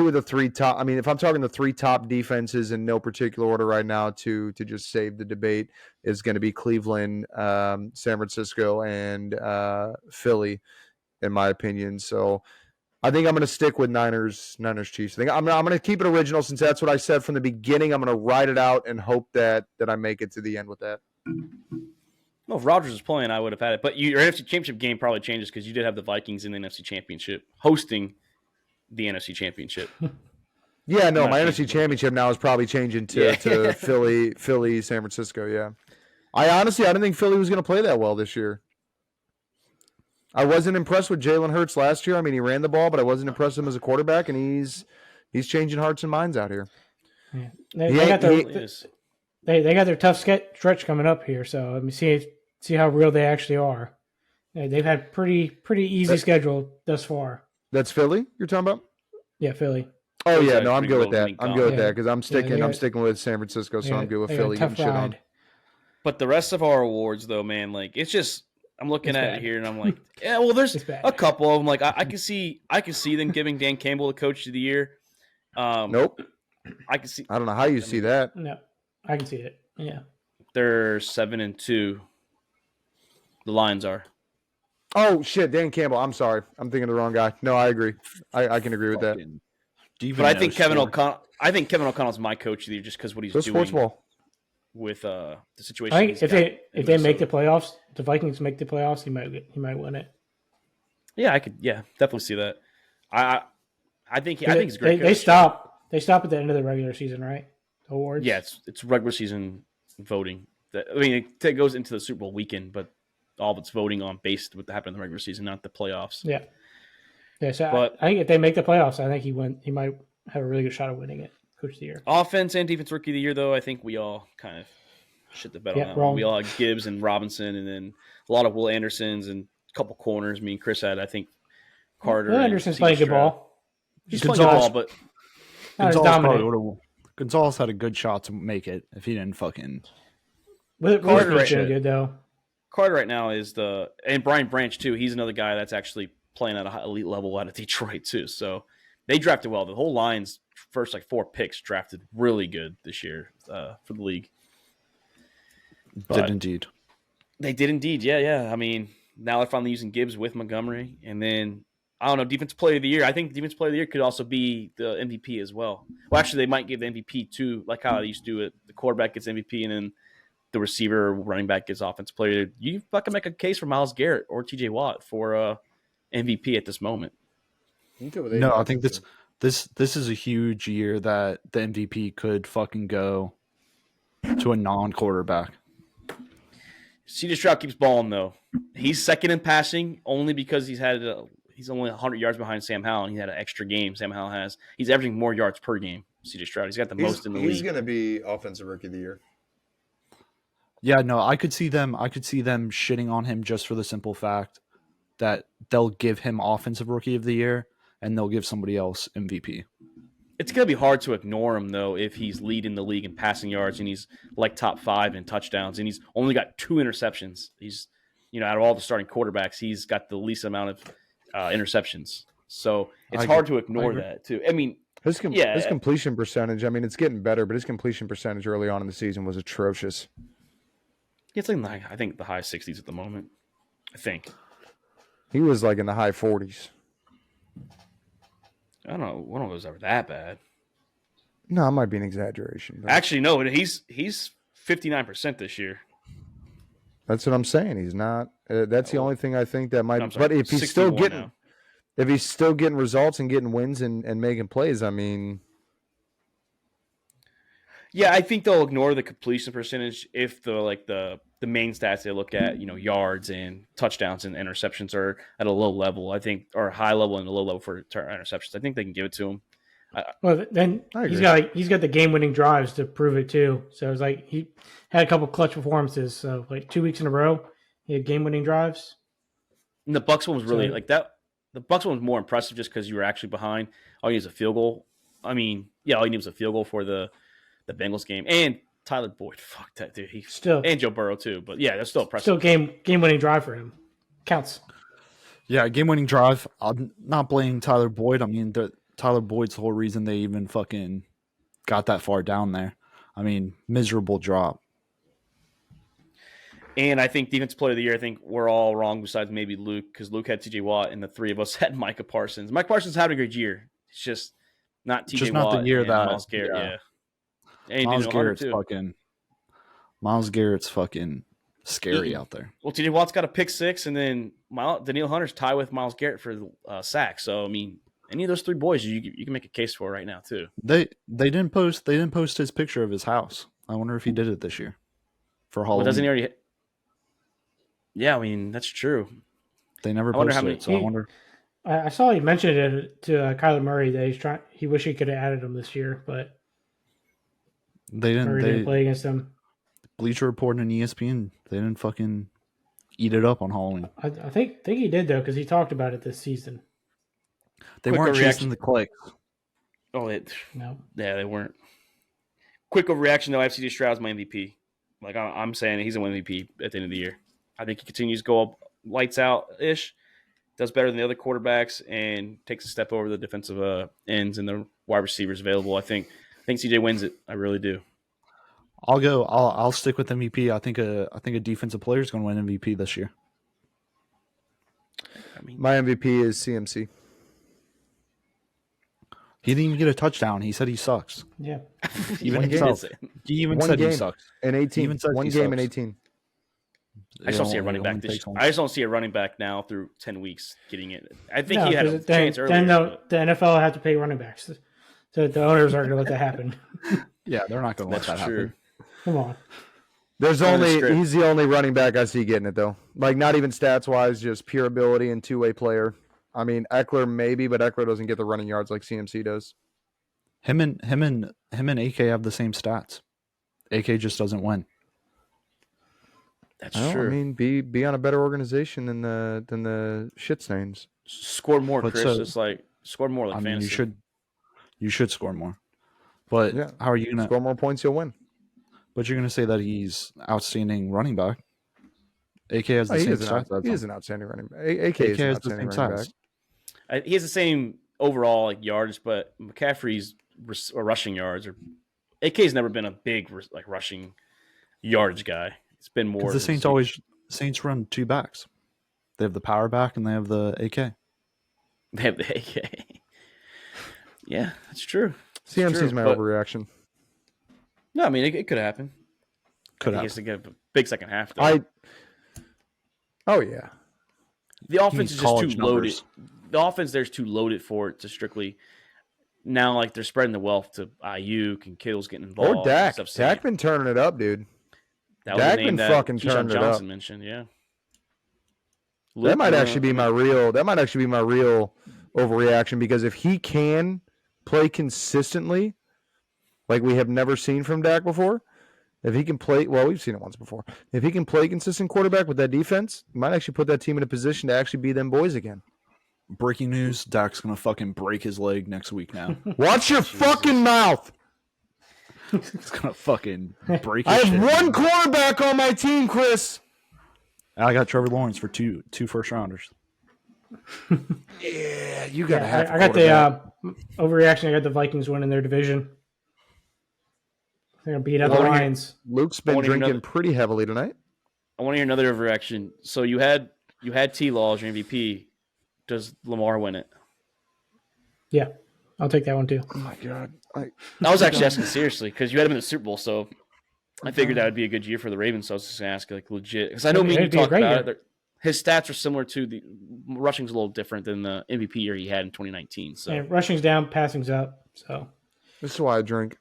Speaker 1: of the three top, if I'm talking the 3 top defenses in no particular order right now to just save the debate, is going to be Cleveland, San Francisco, and Philly, in my opinion. So I think I'm going to stick with Niners Chiefs. I'm going to keep it original since that's what I said from the beginning. I'm going to ride it out and hope that I make it to the end with that.
Speaker 2: Well, if Rodgers was playing, I would have had it. But your NFC Championship game probably changes because you did have the Vikings in the NFC Championship hosting the NFC Championship.
Speaker 1: Yeah, no,
Speaker 2: Not
Speaker 1: my
Speaker 2: changing.
Speaker 1: NFC Championship now is probably changing to Philly, San Francisco. Yeah, I didn't think Philly was going to play that well this year. I wasn't impressed with Jalen Hurts last year. I mean, he ran the ball, but I wasn't impressed with him as a quarterback, and he's changing hearts and minds out here.
Speaker 4: Yeah. They got their tough stretch coming up here, so let me see how real they actually are. They've had pretty easy schedule thus far.
Speaker 1: That's Philly you're talking about?
Speaker 4: Yeah, Philly.
Speaker 1: Oh
Speaker 2: Philly's
Speaker 1: yeah,
Speaker 2: had
Speaker 1: no, I'm
Speaker 2: pretty
Speaker 1: good with
Speaker 2: well
Speaker 1: that.
Speaker 2: week
Speaker 1: I'm
Speaker 2: off.
Speaker 1: good with
Speaker 4: Yeah.
Speaker 1: that because I'm sticking
Speaker 4: they got-
Speaker 1: with San Francisco, so I'm good with
Speaker 4: They got a
Speaker 1: Philly getting
Speaker 4: tough
Speaker 1: shit on.
Speaker 4: ride.
Speaker 2: But the rest of our awards, though, man, like it's just I'm looking
Speaker 4: It's
Speaker 2: at
Speaker 4: bad.
Speaker 2: it here and I'm like, yeah, well, there's
Speaker 4: It's bad.
Speaker 2: a couple of them. Like I can see them giving Dan Campbell the Coach of the Year.
Speaker 1: Nope,
Speaker 2: I can see
Speaker 1: I don't know how you see that.
Speaker 4: No, I can see it. Yeah.
Speaker 2: they're 7-2. The Lions are.
Speaker 1: Oh shit, Dan Campbell. I'm sorry, I'm thinking of the wrong guy. No, I agree. I can agree with that.
Speaker 2: But I think Kevin O'Connell's my Coach of the Year just because what he's
Speaker 1: Go
Speaker 2: doing
Speaker 1: sports ball.
Speaker 2: with the situation.
Speaker 4: I think
Speaker 2: he's
Speaker 4: if
Speaker 2: got
Speaker 4: they
Speaker 2: in
Speaker 4: make the
Speaker 2: Minnesota.
Speaker 4: playoffs, the Vikings make the playoffs, he might win it.
Speaker 2: Yeah, I could. Yeah, definitely see that. I think he's a great.
Speaker 4: They
Speaker 2: coach.
Speaker 4: stop at the end of the regular season, right? The awards.
Speaker 2: Yeah, it's regular season voting. It goes into the Super Bowl weekend, but all of it's voting on based what happened in the regular season, not the playoffs.
Speaker 4: Yeah. Yeah. So
Speaker 2: But-
Speaker 4: I think if they make the playoffs, I think he might have a really good shot of winning it. Coach of the Year.
Speaker 2: Offense and defense rookie of the year, though, I think we all kind of shit the bed
Speaker 4: Yeah,
Speaker 2: on that
Speaker 4: wrong.
Speaker 2: one. We all had Gibbs and Robinson, and then a lot of Will Andersons and a couple corners. Me and Chris had, I think, Carter.
Speaker 4: Will
Speaker 2: and
Speaker 4: Anderson's
Speaker 2: CJ
Speaker 4: playing good
Speaker 2: Stroud.
Speaker 4: ball.
Speaker 2: He's
Speaker 4: Just
Speaker 2: playing good
Speaker 3: Gonzalez-
Speaker 2: ball, but
Speaker 4: not as
Speaker 3: Gonzalez probably
Speaker 4: dominant.
Speaker 3: would have. Gonzalez had a good shot to make it if he didn't fucking.
Speaker 4: Witherspoon's
Speaker 3: shit.
Speaker 4: doing good though.
Speaker 2: Carter right now is and Brian Branch too. He's another guy that's actually playing at a high elite level out of Detroit too. So they drafted well. The whole line's first 4 picks drafted really good this year for the league.
Speaker 3: Did indeed.
Speaker 2: They did indeed. Yeah. I mean, now they're finally using Gibbs with Montgomery, and then I don't know, defensive player of the year. I think defensive player of the year could also be the MVP as well. Well, actually, they might give the MVP to like how they used to do it. The quarterback gets MVP, and then the receiver, running back gets offensive player. You fucking make a case for Myles Garrett or T.J. Watt for MVP at this moment.
Speaker 3: No, I think this is a huge year that the MVP could fucking go to a non-quarterback.
Speaker 2: C.J. Stroud keeps balling though. He's second in passing only because he's only 100 yards behind Sam Howell, and he had an extra game. Sam Howell has. He's averaging more yards per game. C.J. Stroud. He's got the most in the league.
Speaker 1: He's going to be offensive rookie of the year.
Speaker 3: Yeah, no, I could see them shitting on him just for the simple fact that they'll give him offensive rookie of the year and they'll give somebody else MVP.
Speaker 2: It's going to be hard to ignore him, though, if he's leading the league in passing yards and he's like top 5 in touchdowns and he's only got 2 interceptions. He's, out of all the starting quarterbacks, he's got the least amount of interceptions. So it's hard to ignore that, too. I mean,
Speaker 1: his completion percentage, I mean, it's getting better, but his completion percentage early on in the season was atrocious.
Speaker 2: It's like, I think, the high 60s at the moment. I think.
Speaker 1: He was like in the high 40s.
Speaker 2: I don't know. One of those ever that bad.
Speaker 1: No, it might be an exaggeration. But
Speaker 2: Actually, no. He's 59% this year.
Speaker 1: that's what I'm saying. He's not. That's the only thing I think that might.
Speaker 2: I'm sorry,
Speaker 1: But if he's still
Speaker 2: 61
Speaker 1: getting,
Speaker 2: now.
Speaker 1: if he's still getting results and getting wins and making plays, I mean,
Speaker 2: yeah, I think they'll ignore the completion percentage if the main stats they look at, yards and touchdowns and interceptions are at a low level. I think, or high level and a low level for interceptions. I think they can give it to him.
Speaker 4: Well, then he's got the game-winning drives to prove it too. So it's like he had a couple clutch performances. So 2 weeks in a row, he had game-winning drives.
Speaker 2: And the Bucs one was really like that. The Bucs one was more impressive just because you were actually behind. All you need is a field goal. I mean, all you need was a field goal for the Bengals game. And Tyler Boyd, fuck that dude. And Joe Burrow too. But yeah, that's still impressive.
Speaker 4: Still game-winning drive for him. Counts.
Speaker 3: Yeah, game-winning drive. I'm not blaming Tyler Boyd. I mean, Tyler Boyd's the whole reason they even fucking got that far down there. I mean, miserable drop.
Speaker 2: And I think defensive player of the year, I think we're all wrong besides maybe Luke, because Luke had TJ Watt and the 3 of us had Micah Parsons. Micah Parsons had a great year. It's just not TJ Watt
Speaker 3: not the year
Speaker 2: and
Speaker 3: that
Speaker 2: Myles Garrett. Yeah.
Speaker 3: Myles Garrett's fucking scary out there.
Speaker 2: Well, TJ Watt's got a pick 6, and then Daniil Hunter's tied with Myles Garrett for sacks. So I mean, any of those 3 boys, you can make a case for right now too.
Speaker 3: They didn't post his picture of his house. I wonder if he did it this year for Halloween.
Speaker 2: Well, doesn't he already? Yeah, I mean that's true.
Speaker 3: They never posted it, so I wonder.
Speaker 4: I saw he mentioned it to Kyler Murray that he wished he could have added him this year, but
Speaker 3: they didn't.
Speaker 4: Murray didn't play against him.
Speaker 3: Bleacher Report and ESPN, they didn't fucking eat it up on Halloween.
Speaker 4: I think he did though, because he talked about it this season.
Speaker 3: They weren't chasing the clicks.
Speaker 2: Oh,
Speaker 4: no.
Speaker 2: Yeah, they weren't. Quick overreaction though. FCJ Stroud's my MVP. Like I'm saying, he's an MVP at the end of the year. I think he continues to go up lights out ish, does better than the other quarterbacks, and takes a step over the defensive ends and the wide receivers available. I think CJ wins it. I really do.
Speaker 3: I'll stick with MVP. I think a defensive player is going to win MVP this year.
Speaker 1: I mean, my MVP is CMC.
Speaker 3: He didn't even get a touchdown. He said he sucks.
Speaker 4: Yeah.
Speaker 3: Even himself. He even said he sucks.
Speaker 1: In 18. One game in 18.
Speaker 2: I just don't see a running back this year. I just don't see a running back now through 10 weeks getting it. I think he had a chance earlier.
Speaker 4: Then the NFL will have to pay running backs. So the owners aren't going to let that happen.
Speaker 3: Yeah, they're not going to let that happen.
Speaker 4: Come on.
Speaker 1: He's the only running back I see getting it though. Like not even stats wise, just pure ability and 2-way player. I mean, Eckler maybe, but Eckler doesn't get the running yards like CMC does.
Speaker 3: Him and AK have the same stats. AK just doesn't win.
Speaker 2: That's true.
Speaker 1: I mean, be on a better organization than the shit stains.
Speaker 2: Score more,
Speaker 3: But
Speaker 2: Chris.
Speaker 3: so-
Speaker 2: It's like score more like
Speaker 3: I mean,
Speaker 2: fantasy.
Speaker 3: you should score more. But
Speaker 1: Yeah.
Speaker 3: how are you gonna?
Speaker 1: Score more points, you'll win.
Speaker 3: But you're gonna say that he's outstanding running back. AK has the
Speaker 1: He
Speaker 3: same
Speaker 1: is
Speaker 3: stats.
Speaker 1: an outstanding running back. AK is an
Speaker 3: has the
Speaker 1: outstanding
Speaker 3: same
Speaker 1: running back.
Speaker 3: stats.
Speaker 2: He has the same overall like yards, but McCaffrey's rushing yards. Or AK's never been a big like rushing yardage guy. It's been more.
Speaker 3: Because the Saints run two backs. They have the power back and they have the AK.
Speaker 2: They have the AK. Yeah, that's true.
Speaker 1: CMC's my overreaction.
Speaker 2: No, I mean it could happen.
Speaker 3: Could
Speaker 2: He
Speaker 3: happen.
Speaker 2: has to get a big second half. Though.
Speaker 1: Oh yeah.
Speaker 2: The offense is just too
Speaker 3: college
Speaker 2: loaded.
Speaker 3: numbers.
Speaker 2: The offense there's too loaded for it to strictly. Now, like they're spreading the wealth to Ayuk and Kittle's getting involved.
Speaker 1: Or Dak.
Speaker 2: and stuff.
Speaker 1: Dak been turning it up, dude.
Speaker 2: That was
Speaker 1: Dak
Speaker 2: the name
Speaker 1: been
Speaker 2: that
Speaker 1: fucking
Speaker 2: Keyshawn
Speaker 1: turning it
Speaker 2: Johnson
Speaker 1: up.
Speaker 2: mentioned. Yeah,
Speaker 1: That might actually be my real. That might actually be my real overreaction because if he can play consistently, like we have never seen from Dak before, if he can play, well, we've seen it once before. If he can play consistent quarterback with that defense, he might actually put that team in a position to actually be them boys again.
Speaker 3: Breaking news: Dak's gonna fucking break his leg next week. Now
Speaker 1: Watch your fucking mouth.
Speaker 3: he's gonna fucking break.
Speaker 1: I
Speaker 3: His
Speaker 1: have
Speaker 3: shit.
Speaker 1: one quarterback on my team, Chris.
Speaker 3: I got Trevor Lawrence for two first rounders.
Speaker 1: Yeah, you gotta have.
Speaker 4: I got the overreaction. I got the Vikings winning their division. They're gonna beat up the Lions.
Speaker 1: Luke's been
Speaker 2: wanna hear
Speaker 1: drinking
Speaker 2: another-
Speaker 1: pretty heavily tonight.
Speaker 2: I want to hear another overreaction. So you had T-Law as your MVP. Does Lamar win it?
Speaker 4: Yeah, I'll take that one too.
Speaker 1: Oh my god!
Speaker 2: I was actually asking seriously because you had him in the Super Bowl, so I figured that would be a good year for the Ravens. So I was just going to ask like legit because I know me and you
Speaker 4: It'd be a
Speaker 2: talked
Speaker 4: great
Speaker 2: about
Speaker 4: year.
Speaker 2: it. His stats are similar to the rushing's a little different than the MVP year he had in 2019. So
Speaker 4: And rushing's down, passing's up. So
Speaker 1: This is why I drink.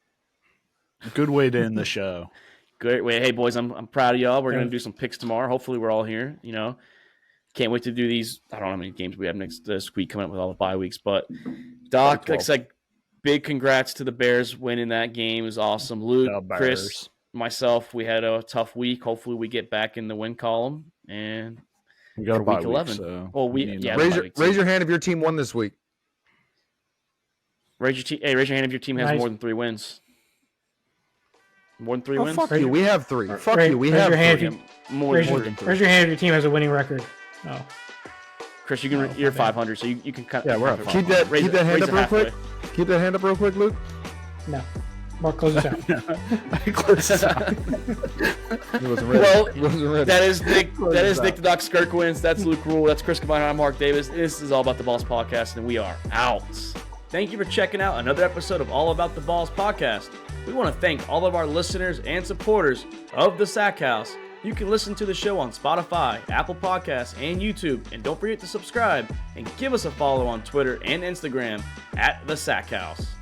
Speaker 3: Good way to end the show.
Speaker 2: great way. Hey boys, I'm proud of y'all. We're going to do some picks tomorrow. Hopefully we're all here. You know, can't wait to do these. I don't know how many games we have this week coming up with all the bye weeks, but Doc, like I said, big congrats to the Bears winning that game. It was awesome. Luke, Chris, myself, we had a tough week. Hopefully we get back in the win column and
Speaker 3: We got a
Speaker 2: for
Speaker 3: bye
Speaker 2: week
Speaker 3: week,
Speaker 2: 11.
Speaker 3: so
Speaker 2: Well,
Speaker 3: we need
Speaker 2: yeah,
Speaker 3: another
Speaker 2: bye
Speaker 3: bye.
Speaker 2: week.
Speaker 1: Raise your hand if your team won this week.
Speaker 2: Raise your hand if your team has
Speaker 4: Nice.
Speaker 2: more than 3 wins. More than 3
Speaker 1: Oh,
Speaker 2: wins?
Speaker 1: fuck you. We have 3. Fuck
Speaker 4: Raise-
Speaker 1: you. We
Speaker 4: raise
Speaker 1: have
Speaker 4: your hand
Speaker 1: 3.
Speaker 4: if you-
Speaker 2: More
Speaker 4: raise,
Speaker 2: than
Speaker 4: your,
Speaker 2: 3.
Speaker 4: raise your hand if your team has a winning record. Oh,
Speaker 2: Chris, you're 500, so you can kind of
Speaker 3: Yeah, we're at
Speaker 1: Keep that
Speaker 2: raise
Speaker 1: hand
Speaker 2: it
Speaker 1: up real
Speaker 2: halfway.
Speaker 1: quick. Keep that hand up real quick, Luke.
Speaker 4: no. Mark, close this out.
Speaker 1: He wasn't ready.
Speaker 2: Well,
Speaker 1: He wasn't ready.
Speaker 2: that is Nick. That is Nick the Doc Skirkwins. That's Luke Rule. That's Chris Combine. I'm Mark Davis. This is All About the Balls podcast, and we are out. Thank you for checking out another episode of All About the Balls podcast. We want to thank all of our listeners and supporters of the Sack House. You can listen to the show on Spotify, Apple Podcasts, and YouTube. And don't forget to subscribe and give us a follow on Twitter and Instagram at the Sack House.